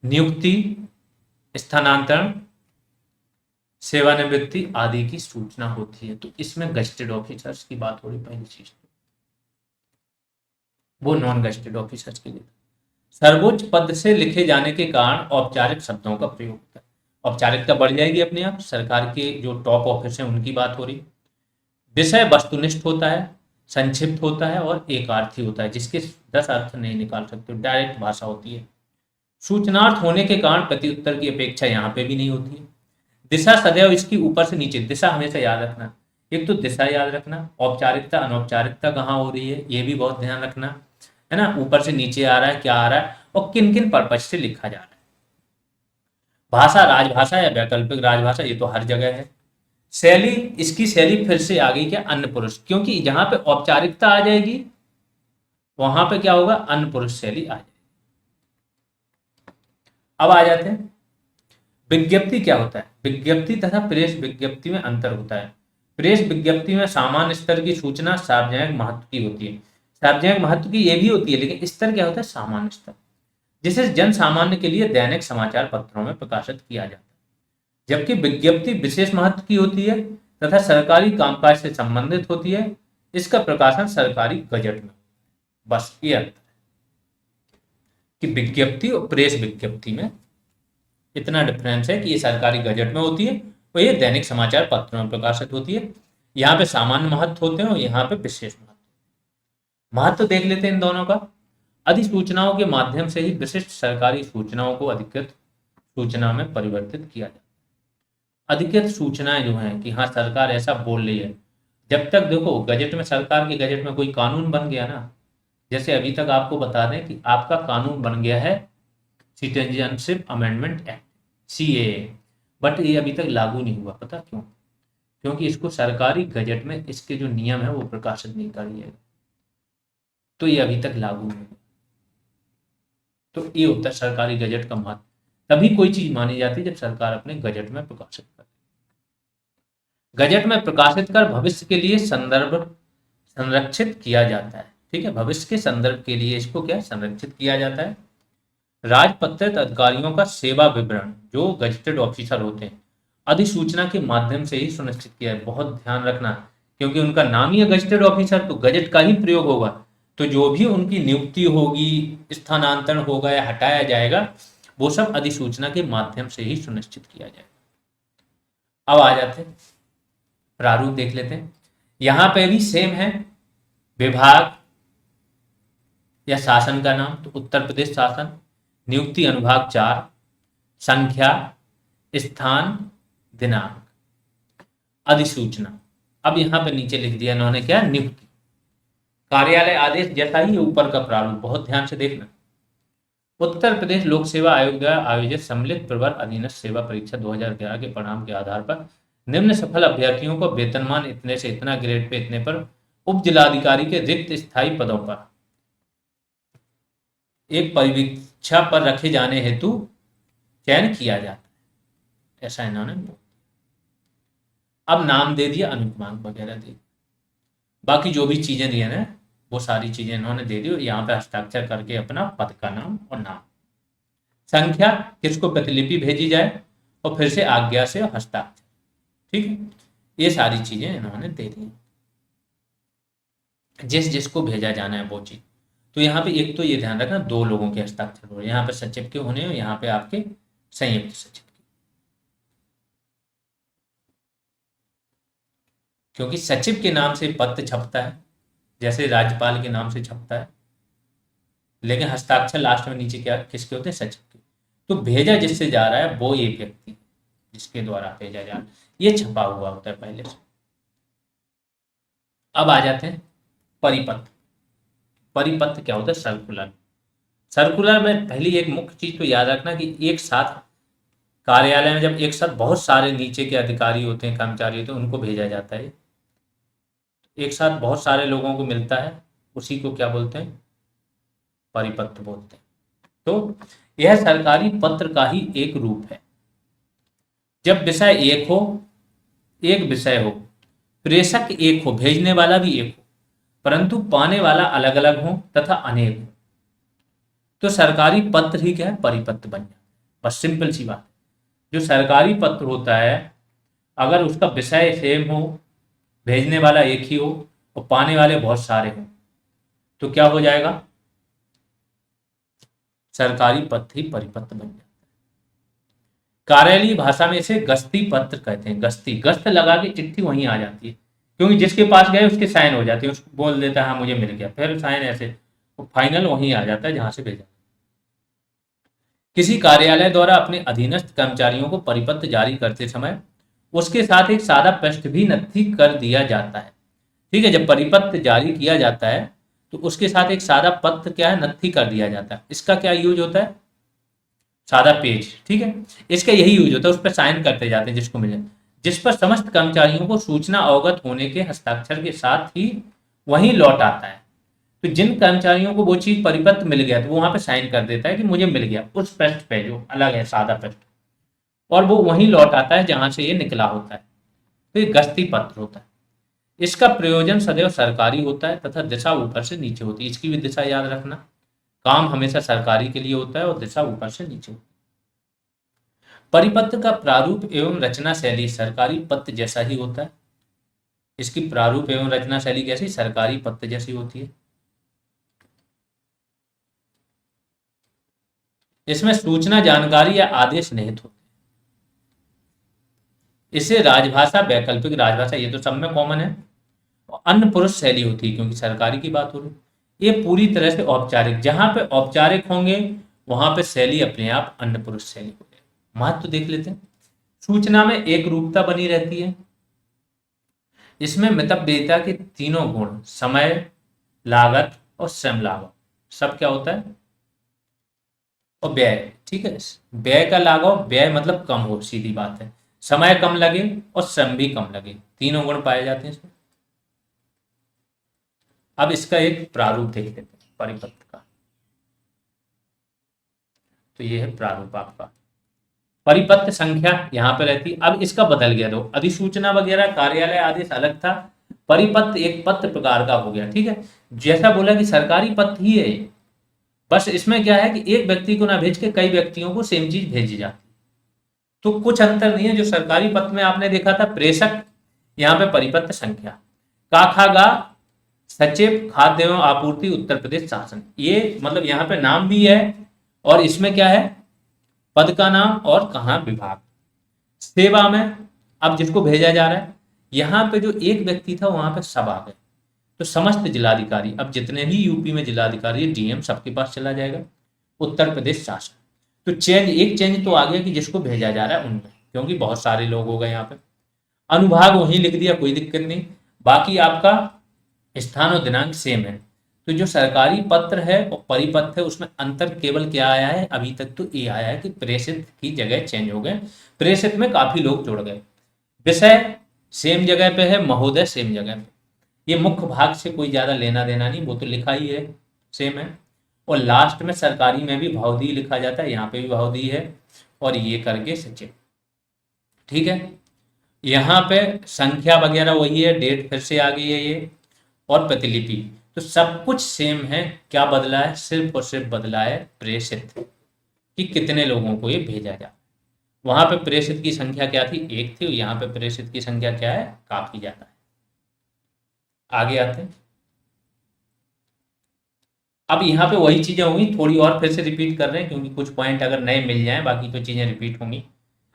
नियुक्ति, स्थानांतरण, सेवानिवृत्ति आदि की सूचना होती है। तो इसमें गजेटेड ऑफिसर्स की बात हो रही पहली चीज, वो नॉन गजेटेड ऑफिसर्स के लिए। सर्वोच्च पद से लिखे जाने के कारण औपचारिक शब्दों का प्रयोग होता है, औपचारिकता बढ़ जाएगी अपने आप। सरकार के जो टॉप ऑफिस हैं उनकी बात हो रही। विषय वस्तुनिष्ठ होता है, संक्षिप्त होता है और एकार्थी होता है, जिसके 10 अर्थ नहीं निकाल सकते, डायरेक्ट भाषा होती है। सूचनार्थ होने के कारण प्रत्युत्तर की अपेक्षा यहाँ पे भी नहीं होती है। दिशा सदैव इसकी ऊपर से नीचे, दिशा हमेशा याद रखना। एक तो दिशा याद रखना, औपचारिकता अनौपचारिकता कहाँ हो रही है ये भी बहुत ध्यान रखना है ना, ऊपर से नीचे आ रहा है क्या आ रहा है और किन किन पर्पज से लिखा जा रहा है। भाषा राजभाषा या वैकल्पिक राजभाषा, ये तो हर जगह है। शैली, इसकी शैली फिर से आ गई क्या, अन्य पुरुष, क्योंकि जहां पे औपचारिकता आ जाएगी वहां पे क्या होगा, अन्य पुरुष शैली आ जाएगी। अब आ जाते हैं विज्ञप्ति क्या होता है। विज्ञप्ति तथा प्रेस विज्ञप्ति में अंतर होता है। प्रेस विज्ञप्ति में सामान्य स्तर की सूचना सार्वजनिक महत्व की होती है, सार्वजनिक महत्व की ये भी होती है, लेकिन स्तर क्या होता है, सामान्य स्तर, जिसे जन सामान्य के लिए दैनिक समाचार पत्रों में प्रकाशित किया जाता है। जबकि विज्ञप्ति विशेष महत्व की होती है तथा सरकारी कामकाज से संबंधित होती है, इसका प्रकाशन सरकारी गजट में। बस ये अंतर है कि विज्ञप्ति और प्रेस विज्ञप्ति में इतना डिफरेंस है कि ये सरकारी गजट में होती है और ये दैनिक समाचार पत्रों में प्रकाशित होती है। यहाँ पे सामान्य महत्व होते हैं और यहाँ पे विशेष महत्व। महत्व देख लेते हैं इन दोनों का। अधिसूचनाओं के माध्यम से ही विशिष्ट सरकारी सूचनाओं को अधिकृत सूचना में परिवर्तित किया जाता है। अधिकृत सूचनाएं जो हैं कि हाँ सरकार ऐसा बोल रही है, जब तक देखो गजट में, सरकार के गजट में कोई कानून बन गया ना, जैसे अभी तक आपको बता दें कि आपका कानून बन गया है citizenship amendment act, CAA, but ये अभी तक लागू नहीं हुआ। पता क्यों? क्योंकि इसको सरकारी गजट में इसके जो नियम है वो प्रकाशित नहीं करिए, तो ये अभी तक लागू नहीं। तो ये होता है सरकारी गजट का महत्व। तभी कोई चीज मानी जाती है जब सरकार अपने गजट में प्रकाशित करे। गजट में प्रकाशित कर भविष्य के लिए संदर्भ संरक्षित किया जाता है। ठीक है, भविष्य के संदर्भ के लिए इसको क्या संरक्षित किया जाता है। राजपत्रित अधिकारियों का सेवा विवरण जो गजेटेड ऑफिसर होते हैं अधिसूचना के माध्यम से ही सुनिश्चित किया है। बहुत ध्यान रखना, क्योंकि उनका नाम ही है गजेटेड ऑफिसर, तो गजट का ही प्रयोग होगा। तो जो भी उनकी नियुक्ति होगी, स्थानांतरण होगा या हटाया जाएगा, वो सब अधिसूचना के माध्यम से ही सुनिश्चित किया जाएगा। अब आ जाते हैं प्रारूप देख लेते हैं। यहां पे भी सेम है, विभाग या शासन का नाम, तो उत्तर प्रदेश शासन, नियुक्ति अनुभाग 4, संख्या, स्थान, दिनांक, अधिसूचना। अब यहां पे नीचे लिख दिया इन्होंने क्या, नियुक्ति। कार्यालय आदेश जैसा ही ऊपर का प्रारूप, बहुत ध्यान से देखना। उत्तर प्रदेश लोक सेवा आयोग द्वारा आयोजित सम्मिलित प्रवर अधीनस्थ सेवा परीक्षा 2011 के परिणाम के आधार पर निम्न सफल अभ्यर्थियों को वेतनमान इतने से इतना, ग्रेड पे इतने पर, उप जिलाधिकारी के रिक्त स्थायी पदों पर एक परीक्षा पर रखे जाने हेतु, चयन किया जाता है, ऐसा इन्होंने बोला। अब नाम दे दिया, अनुक्रमांक वगैरह दे दिया, बाकी जो भी चीजें दी है ना वो सारी चीजें इन्होंने दे दी। यहाँ पे हस्ताक्षर करके अपना पद का नाम और नाम, संख्या किसको प्रतिलिपि भेजी जाए, और फिर से आज्ञा से हस्ताक्षर। ठीक है, ये सारी चीजें इन्होंने दे दी, जिस जिसको भेजा जाना है वो चीज। तो यहाँ पे एक तो ये ध्यान रखना, दो लोगों के हस्ताक्षर हो रहे हैं, यहाँ पे सचिव के होने, यहाँ पे आपके संयुक्त सचिव के, क्योंकि सचिव के नाम से पत्र छपता है जैसे राज्यपाल के नाम से छपता है, लेकिन हस्ताक्षर लास्ट में नीचे क्या किसके होते हैं, सचिव के। तो भेजा जिससे जा रहा है वो एक व्यक्ति जिसके द्वारा भेजा जा रहा है, ये छपा हुआ होता है पहले से। अब आ जाते हैं परिपत्र। परिपत्र क्या होता है, सर्कुलर। सर्कुलर में पहली एक मुख्य चीज तो याद रखना कि एक साथ कार्यालय में जब एक साथ बहुत सारे नीचे के अधिकारी होते हैं, कर्मचारी होते हैं, उनको भेजा जाता है, एक साथ बहुत सारे लोगों को मिलता है, उसी को क्या बोलते हैं, परिपत्र बोलते हैं। तो यह सरकारी पत्र का ही एक रूप है। जब विषय एक हो, एक विषय हो, प्रेषक एक हो, भेजने वाला भी एक हो, परंतु पाने वाला अलग अलग हो तथा अनेक हो, तो सरकारी पत्र ही क्या है, परिपत्र बन जाता है। बस सिंपल सी बात है। जो सरकारी पत्र होता है अगर उसका विषय सेम हो, भेजने वाला एक ही हो और पाने वाले बहुत सारे हो, तो क्या हो जाएगा, सरकारी पत्र ही परिपत्र बन जाता है। कार्यालयीय भाषा में इसे गस्ती पत्र कहते हैं। गस्ती, गस्त लगा के चिट्ठी वहीं आ जाती है, क्योंकि जिसके पास गए उसके साइन हो जाते हैं, उसको बोल देता है हाँ मुझे मिल गया, फिर साइन ऐसे फाइनल वहीं आ जाता है जहां से भेजा। किसी कार्यालय द्वारा अपने अधीनस्थ कर्मचारियों को परिपत्र जारी करते समय उसके साथ एक सादा पृष्ठ भी नत्थी कर दिया जाता है। ठीक है, जब परिपत्र जारी किया जाता है तो उसके साथ एक सादा पत्र क्या है, नत्थी कर दिया जाता है। इसका क्या यूज होता है, सादा पेज। ठीक है, इसका यही यूज होता है, उस पर साइन करते जाते हैं जिसको मिले, जिस पर समस्त कर्मचारियों को सूचना अवगत होने के हस्ताक्षर के साथ ही वहीं लौट आता है। तो जिन कर्मचारियों को वो चीज परिपत्र मिल गया तो वो वहां पे साइन कर देता है कि मुझे मिल गया, उस पृष्ठ पे जो अलग है सादा पृष्ठ, और वो वहीं लौट आता है जहां से ये निकला होता है। तो ये गस्ती पत्र होता है। इसका प्रयोजन सदैव सरकारी होता है तथा दिशा ऊपर से नीचे होती है। इसकी भी दिशा याद रखना, काम हमेशा सरकारी के लिए होता है और दिशा ऊपर से नीचे होती है। परिपत्र का प्रारूप एवं रचना शैली सरकारी पत्र जैसा ही होता है। इसकी प्रारूप एवं रचना शैली कैसी, सरकारी पत्र जैसी होती है। इसमें सूचना, जानकारी या आदेश निहित होते हैं। इसे राजभाषा, वैकल्पिक राजभाषा, ये तो सब में कॉमन है, और अन्य पुरुष शैली होती है क्योंकि सरकारी की बात हो रही। ये पूरी तरह से औपचारिक, जहां पे औपचारिक होंगे वहां पे शैली अपने आप अन्य पुरुष शैली हो जाएगी। महत्व तो देख लेते हैं। सूचना में एक रूपता बनी रहती है। इसमें मितव्ययिता के तीनों गुण, समय, लागत और श्रम लाघव, सब क्या होता है, और व्यय। ठीक है, व्यय का लाघव, व्यय मतलब कम हो, सीधी बात है, समय कम लगे और श्रम भी कम लगे, तीनों गुण पाए जाते हैं इसमें। अब इसका एक प्रारूप देख लेते हैं परिपत्र का। तो ये है प्रारूप आपका। परिपत्र संख्या यहाँ पे रहती, अब इसका बदल गया। तो अधिसूचना वगैरह कार्यालय आदेश अलग था, परिपत्र एक पत्र प्रकार का हो गया। ठीक है, जैसा बोला कि सरकारी पत्र ही है, बस इसमें क्या है कि एक व्यक्ति को ना भेज के कई व्यक्तियों को सेम चीज भेजी जाती। तो कुछ अंतर नहीं है। जो सरकारी पत्र में आपने देखा था प्रेषक, यहाँ पे परिपत्र संख्या। काखागा सचिव, खाद्य एवं आपूर्ति, उत्तर प्रदेश शासन, ये मतलब यहाँ पे नाम भी है और इसमें क्या है, पद का नाम और कहाँ विभाग। सेवा में अब जिसको भेजा जा रहा है, यहाँ पे जो एक व्यक्ति था वहां पे सब आ गए, तो समस्त जिलाधिकारी, अब जितने भी यूपी में जिलाधिकारी, डीएम, सबके पास चला जाएगा। उत्तर प्रदेश शासन, तो चेंज, एक चेंज तो आ गया कि जिसको भेजा जा रहा है उनमें, क्योंकि बहुत सारे लोग हो गए यहाँ पे। अनुभाग वहीं लिख दिया, कोई दिक्कत नहीं। बाकी आपका स्थान और दिनांक सेम है। तो जो सरकारी पत्र है और परिपत्र है उसमें अंतर केवल क्या आया है, अभी तक तो ये आया है कि प्रेषित की जगह चेंज हो गए, प्रेषित में काफी लोग जुड़ गए। विषय सेम जगह पे है, महोदय सेम जगह पे। ये मुख्य भाग से कोई ज्यादा लेना देना नहीं, वो तो लिखा ही है, सेम है। और लास्ट में सरकारी में भी भावधी लिखा जाता है, यहाँ पे भी भावधी है। और ये करके सचिव। ठीक है, यहाँ पे संख्या वगैरह वही है, डेट फिर से आ गई है ये, और प्रतिलिपि, तो सब कुछ सेम है। क्या बदला है? सिर्फ और सिर्फ बदला है प्रेषित, कि कितने लोगों को ये भेजा जाए। वहां पे प्रेषित की संख्या क्या थी? 1 थी, यहाँ पे प्रेषित की संख्या क्या है? काफी ज्यादा है। आगे आते हैं। अब यहाँ पे वही चीजें होंगी, थोड़ी और फिर से रिपीट कर रहे हैं क्योंकि कुछ पॉइंट अगर नए मिल जाएं, बाकी तो चीजें रिपीट होंगी।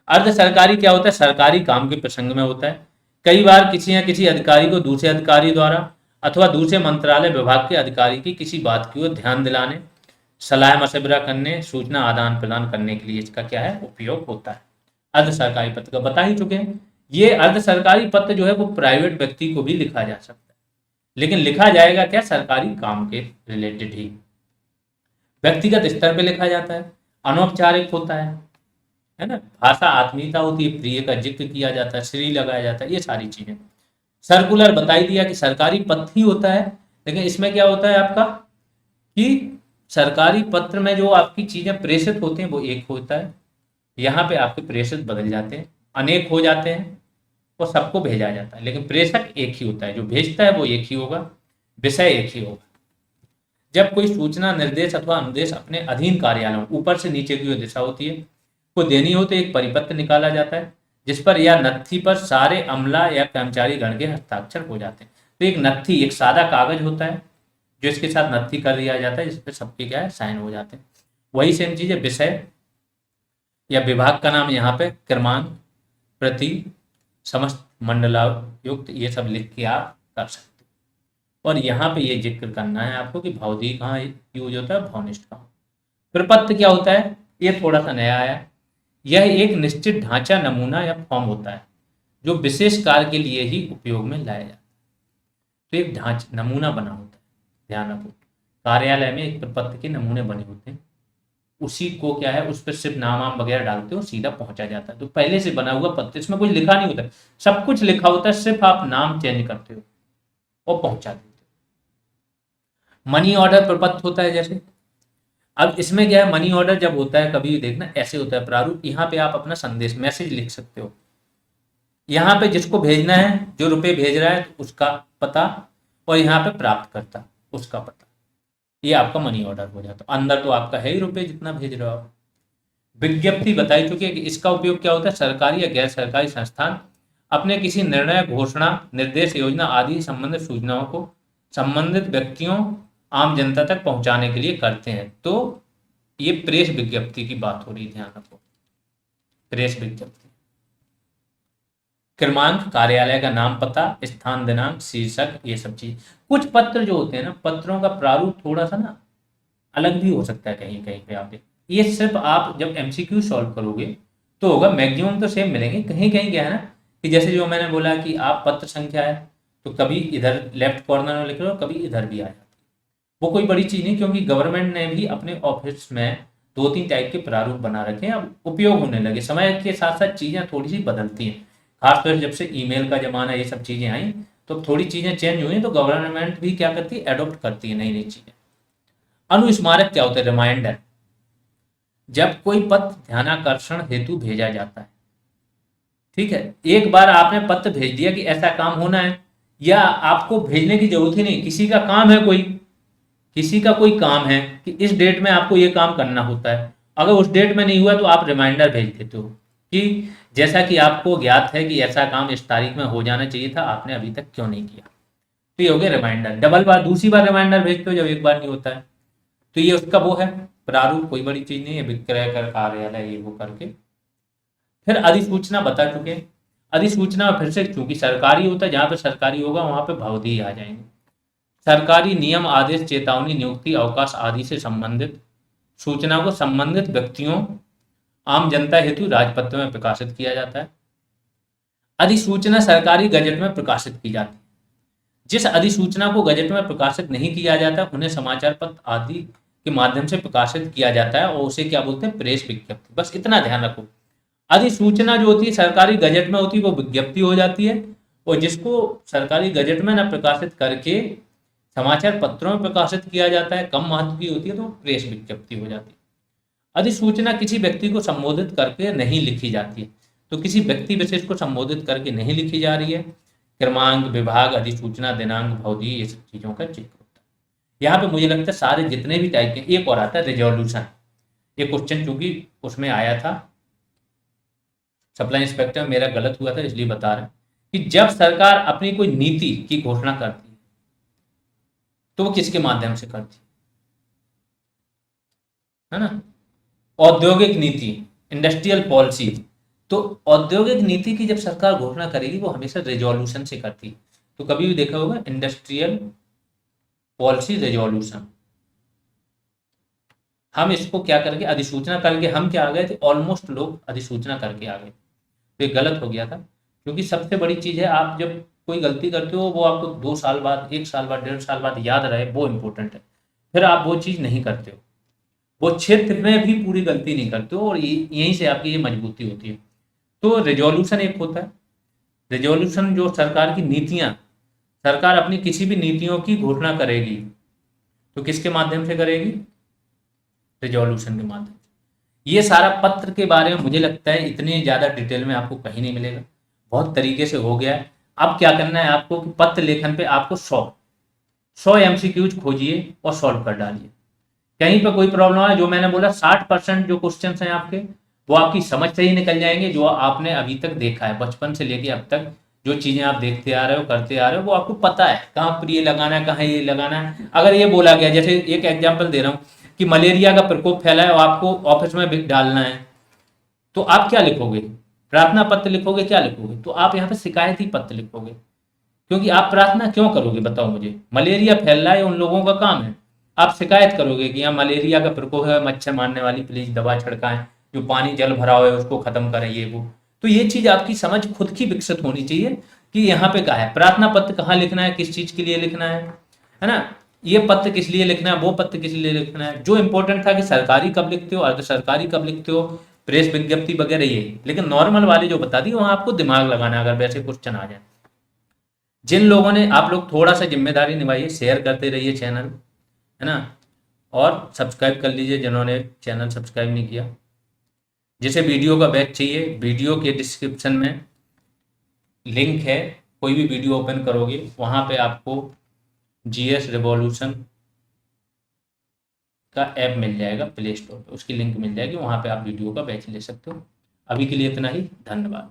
अर्ध सरकारी क्या होता है? सरकारी काम के प्रसंग में होता है। कई बार किसी न किसी अधिकारी को दूसरे अधिकारी द्वारा अथवा दूसरे मंत्रालय विभाग के अधिकारी की किसी बात की ओर ध्यान दिलाने, सलाह मशविरा करने, सूचना आदान प्रदान करने के लिए इसका क्या है? उपयोग होता है। अर्ध सरकारी पत्र का बता ही चुके हैं। ये अर्ध सरकारी पत्र जो है वो प्राइवेट व्यक्ति को भी लिखा जा सकता है, लेकिन लिखा जाएगा क्या? सरकारी काम के रिलेटेड ही। व्यक्तिगत स्तर पे लिखा जाता है, अनौपचारिक होता है ना। भाषा आत्मीयता होती है, प्रिय का जिक्र किया जाता है, श्री लगाया जाता है, ये सारी चीजें। सर्कुलर बता ही दिया कि सरकारी पत्र ही होता है, लेकिन इसमें क्या होता है आपका कि सरकारी पत्र में जो आपकी चीजें प्रेषित होते हैं वो एक होता है, यहाँ पे आपके प्रेषित बदल जाते हैं, अनेक हो जाते हैं और सबको भेजा जाता है, लेकिन प्रेषक एक ही होता है, जो भेजता है वो एक ही होगा, विषय एक ही होगा। जब कोई सूचना, निर्देश अथवा अनुदेश अपने अधीन कार्यालयों, ऊपर से नीचे की जो दिशा होती है, को देनी हो तो एक परिपत्र निकाला जाता है, जिस पर या नत्थी पर सारे अमला या कर्मचारी गण के हस्ताक्षर हो जाते हैं। तो एक नत्थी, एक सादा कागज होता है जो इसके साथ नत्थी कर दिया जाता है, जिसपे सबके क्या है? साइन हो जाते हैं। वही सेम चीज है, विषय या विभाग का नाम यहाँ पे, क्रमांक, प्रति, समस्त मंडलायुक्त, ये सब लिख के आप कर सकते हो। और यहाँ पे ये जिक्र करना है आपको कि भावधी कहाँ यूज होता है, भावनिष्ठ कहाँ। प्रपत्र क्या होता है? ये थोड़ा सा नया आया। यह एक निश्चित ढांचा, नमूना या फॉर्म होता है जो विशेष कार्य के लिए ही उपयोग में लाया जाता है। तो एक ढांचा, नमूना बना होता है, ध्यान रखो। कार्यालय में एक प्रपत्र के नमूने बने होते हैं, उसी को क्या है, उस पर सिर्फ नाम वाम वगैरह डालते हो, सीधा पहुंचा जाता है। तो पहले से बना हुआ पत्र, इसमें कुछ लिखा नहीं होता, सब कुछ लिखा होता है, सिर्फ आप नाम चेंज करते हो और पहुंचा देते हो। मनी ऑर्डर प्रपत्र होता है जैसे। अब इसमें क्या है, मनी ऑर्डर जब होता है, कभी देखना ऐसे होता है प्रारूप, यहाँ पे आप अपना संदेश, मैसेज लिख सकते हो। यहाँ पे जिसको भेजना है, जो रुपए भेज रहा है, तो उसका पता, और यहाँ पे प्राप्त करता उसका पता, ये आपका मनी ऑर्डर हो जाता है। अंदर तो आपका है ही रुपए जितना भेज रहे हो आप। विज्ञप्ति बताई चुकी है कि इसका उपयोग क्या होता है? सरकारी या गैर सरकारी संस्थान अपने किसी निर्णय, घोषणा, निर्देश, योजना आदि संबंधित सूचनाओं को संबंधित व्यक्तियों, आम जनता तक पहुंचाने के लिए करते हैं। तो ये प्रेस विज्ञप्ति की बात हो रही है, ध्यान रखो, प्रेस विज्ञप्ति। क्रमांक, कार्यालय का नाम, पता, स्थान, दिनांक, शीर्षक, ये सब चीज। कुछ पत्र जो होते हैं ना, पत्रों का प्रारूप थोड़ा सा ना अलग भी हो सकता है कहीं कहीं पे। आप ये सिर्फ आप जब एमसीक्यू सॉल्व करोगे तो होगा, मैक्सिमम तो सेम मिलेंगे। कहीं कहीं क्या है ना कि जैसे जो मैंने बोला कि आप पत्र संख्या है तो कभी इधर लेफ्ट कॉर्नर में लिख रहे हो, कभी इधर भी आ जाती है, वो कोई बड़ी चीज नहीं, क्योंकि गवर्नमेंट ने भी अपने ऑफिस में 2-3 टाइप के प्रारूप बना रखे हैं, अब उपयोग होने लगे। समय के साथ साथ चीजें थोड़ी सी बदलती हैं, खासतौर जब से ईमेल का जमाना, ये सब चीजें आई, तो थोड़ी चीजें चेंज हुई, तो गवर्नमेंट भी क्या करती है, एडॉप्ट करती है नई नई चीजें। अनुस्मारक क्या होता है? रिमाइंडर। जब कोई पत्र ध्यानाकर्षण हेतु भेजा जाता है, ठीक है, एक बार आपने पत्र भेज दिया कि ऐसा काम होना है, या आपको भेजने की जरूरत ही नहीं, किसी का काम है, किसी का कोई काम है कि इस डेट में आपको ये काम करना होता है, अगर उस डेट में नहीं हुआ तो आप रिमाइंडर भेज देते हो कि जैसा कि आपको ज्ञात है कि ऐसा काम इस तारीख में हो जाना चाहिए था, आपने अभी तक क्यों नहीं किया। तो ये हो गया रिमाइंडर। डबल बार, दूसरी बार रिमाइंडर भेजते हो जब एक बार नहीं होता है, तो ये उसका वो है प्रारूप, कोई बड़ी चीज नहीं है। विक्रय कर कार्यालय, ये वो करके। फिर अधिसूचना बता चुके। अधिसूचना फिर से, चूंकि सरकारी होता है, जहां पे सरकारी होगा वहां पे भावधी आ जाएंगे। सरकारी नियम, आदेश, चेतावनी, नियुक्ति, अवकाश आदि से संबंधित सूचना को संबंधित व्यक्तियों, आम जनता हेतु राजपत्र में प्रकाशित किया जाता है। अधिसूचना सरकारी गजट में प्रकाशित की जाती है। जिस अधिसूचना को गजट में प्रकाशित नहीं किया जाता उन्हें समाचार पत्र आदि के माध्यम से प्रकाशित किया जाता है, और उसे क्या बोलते हैं? प्रेस विज्ञप्ति। बस इतना ध्यान रखो, अधिसूचना जो होती है सरकारी गजट में होती है वो विज्ञप्ति हो जाती है, और जिसको सरकारी गजट में ना प्रकाशित करके समाचार पत्रों में प्रकाशित किया जाता है, कम महत्व की होती है, तो प्रेस विज्ञप्ति हो जाती है। अधिसूचना किसी व्यक्ति को संबोधित करके नहीं लिखी जाती है, तो किसी व्यक्ति विशेष को संबोधित करके नहीं लिखी जा रही है। क्रमांक, विभाग, अधिसूचना, दिनांक, अवधि, ये सब चीज़ों का जिक्र होता है। यहाँ पे मुझे लगता है सारे जितने भी टाइप के, एक और आता है रिजोल्यूशन। ये क्वेश्चन चूंकि उसमें आया था सप्लाई इंस्पेक्टर, मेरा गलत हुआ था इसलिए बता रहे हैं कि जब सरकार अपनी कोई नीति की घोषणा करती है तो वो किसके माध्यम से करती है ना? औद्योगिक नीति, इंडस्ट्रियल पॉलिसी। तो औद्योगिक नीति की जब सरकार घोषणा करेगी वो हमेशा रेजोल्यूशन से करती है। तो कभी भी देखा होगा इंडस्ट्रियल पॉलिसी रेजोल्यूशन। हम इसको क्या करके अधिसूचना करके हम क्या आ गए थे, ऑलमोस्ट लोग अधिसूचना करके आ गए। तो ये गलत हो गया था, क्योंकि सबसे बड़ी चीज है आप जब कोई गलती करते हो वो आपको 2 साल बाद, 1 साल बाद, 1.5 साल बाद याद रहे, वो इंपॉर्टेंट है। फिर आप वो चीज नहीं करते हो, वो क्षेत्र में भी पूरी गलती नहीं करते हो, और यहीं से आपकी ये मजबूती होती है। तो रेजोल्यूशन एक होता है। रेजोल्यूशन जो सरकार की नीतियां, सरकार अपनी किसी भी नीतियों की घोषणा करेगी तो किसके माध्यम से करेगी? रेजोल्यूशन के माध्यम से। ये सारा पत्र के बारे में मुझे लगता है इतने ज़्यादा डिटेल में आपको कहीं नहीं मिलेगा, बहुत तरीके से हो गया है। अब क्या करना है आपको कि पत्र लेखन पे आपको 100 MCQs खोजिए और सॉल्व कर डालिए। कहीं पर कोई प्रॉब्लम है, जो मैंने बोला 60% जो क्वेश्चन हैं आपके, वो आपकी समझ से ही निकल जाएंगे। जो आपने अभी तक देखा है बचपन से लेके अब तक, जो चीज़ें आप देखते आ रहे हो, करते आ रहे हो, वो आपको पता है कहाँ पर ये लगाना है, कहाँ ये लगाना है। अगर ये बोला गया, जैसे एक एग्जाम्पल दे रहा हूँ कि मलेरिया का प्रकोप फैला है और आपको ऑफिस में डालना है, तो आप क्या लिखोगे? प्रार्थना पत्र लिखोगे? क्या लिखोगे? तो आप यहाँ पे शिकायती पत्र लिखोगे, क्योंकि आप प्रार्थना क्यों करोगे बताओ मुझे? मलेरिया फैल रहा है, उन लोगों का काम है। आप शिकायत करोगे कि यहाँ मलेरिया का प्रकोप है, मच्छर मारने वाली प्लीज दवा छिड़काएं, जो पानी जल भरा हुआ है उसको खत्म करें, ये वो। तो ये चीज आपकी समझ खुद की विकसित होनी चाहिए कि यहाँ पे क्या है, प्रार्थना पत्र कहाँ लिखना है, किस चीज के लिए लिखना है ना? ये पत्र किस लिए लिखना है, वो पत्र किस लिए लिखना है। जो इंपॉर्टेंट था कि सरकारी कब लिखते हो, अर्ध सरकारी कब लिखते हो, प्रेस विज्ञप्ति वगैरह, ये। लेकिन नॉर्मल वाले जो बता दी वहां आपको दिमाग लगाना है, अगर वैसे क्वेश्चन आ जाए। जिन लोगों ने, आप लोग थोड़ा सा जिम्मेदारी निभाइए, शेयर करते रहिए चैनल, है ना? और सब्सक्राइब कर लीजिए जिन्होंने चैनल सब्सक्राइब नहीं किया। जिसे वीडियो का बैच चाहिए, वीडियो के डिस्क्रिप्शन में लिंक है, कोई भी वीडियो ओपन करोगे वहाँ पे आपको GS रिवॉल्यूशन का ऐप मिल जाएगा प्ले स्टोर पे, उसकी लिंक मिल जाएगी, वहाँ पे आप वीडियो का बैच ले सकते हो। अभी के लिए इतना ही, धन्यवाद।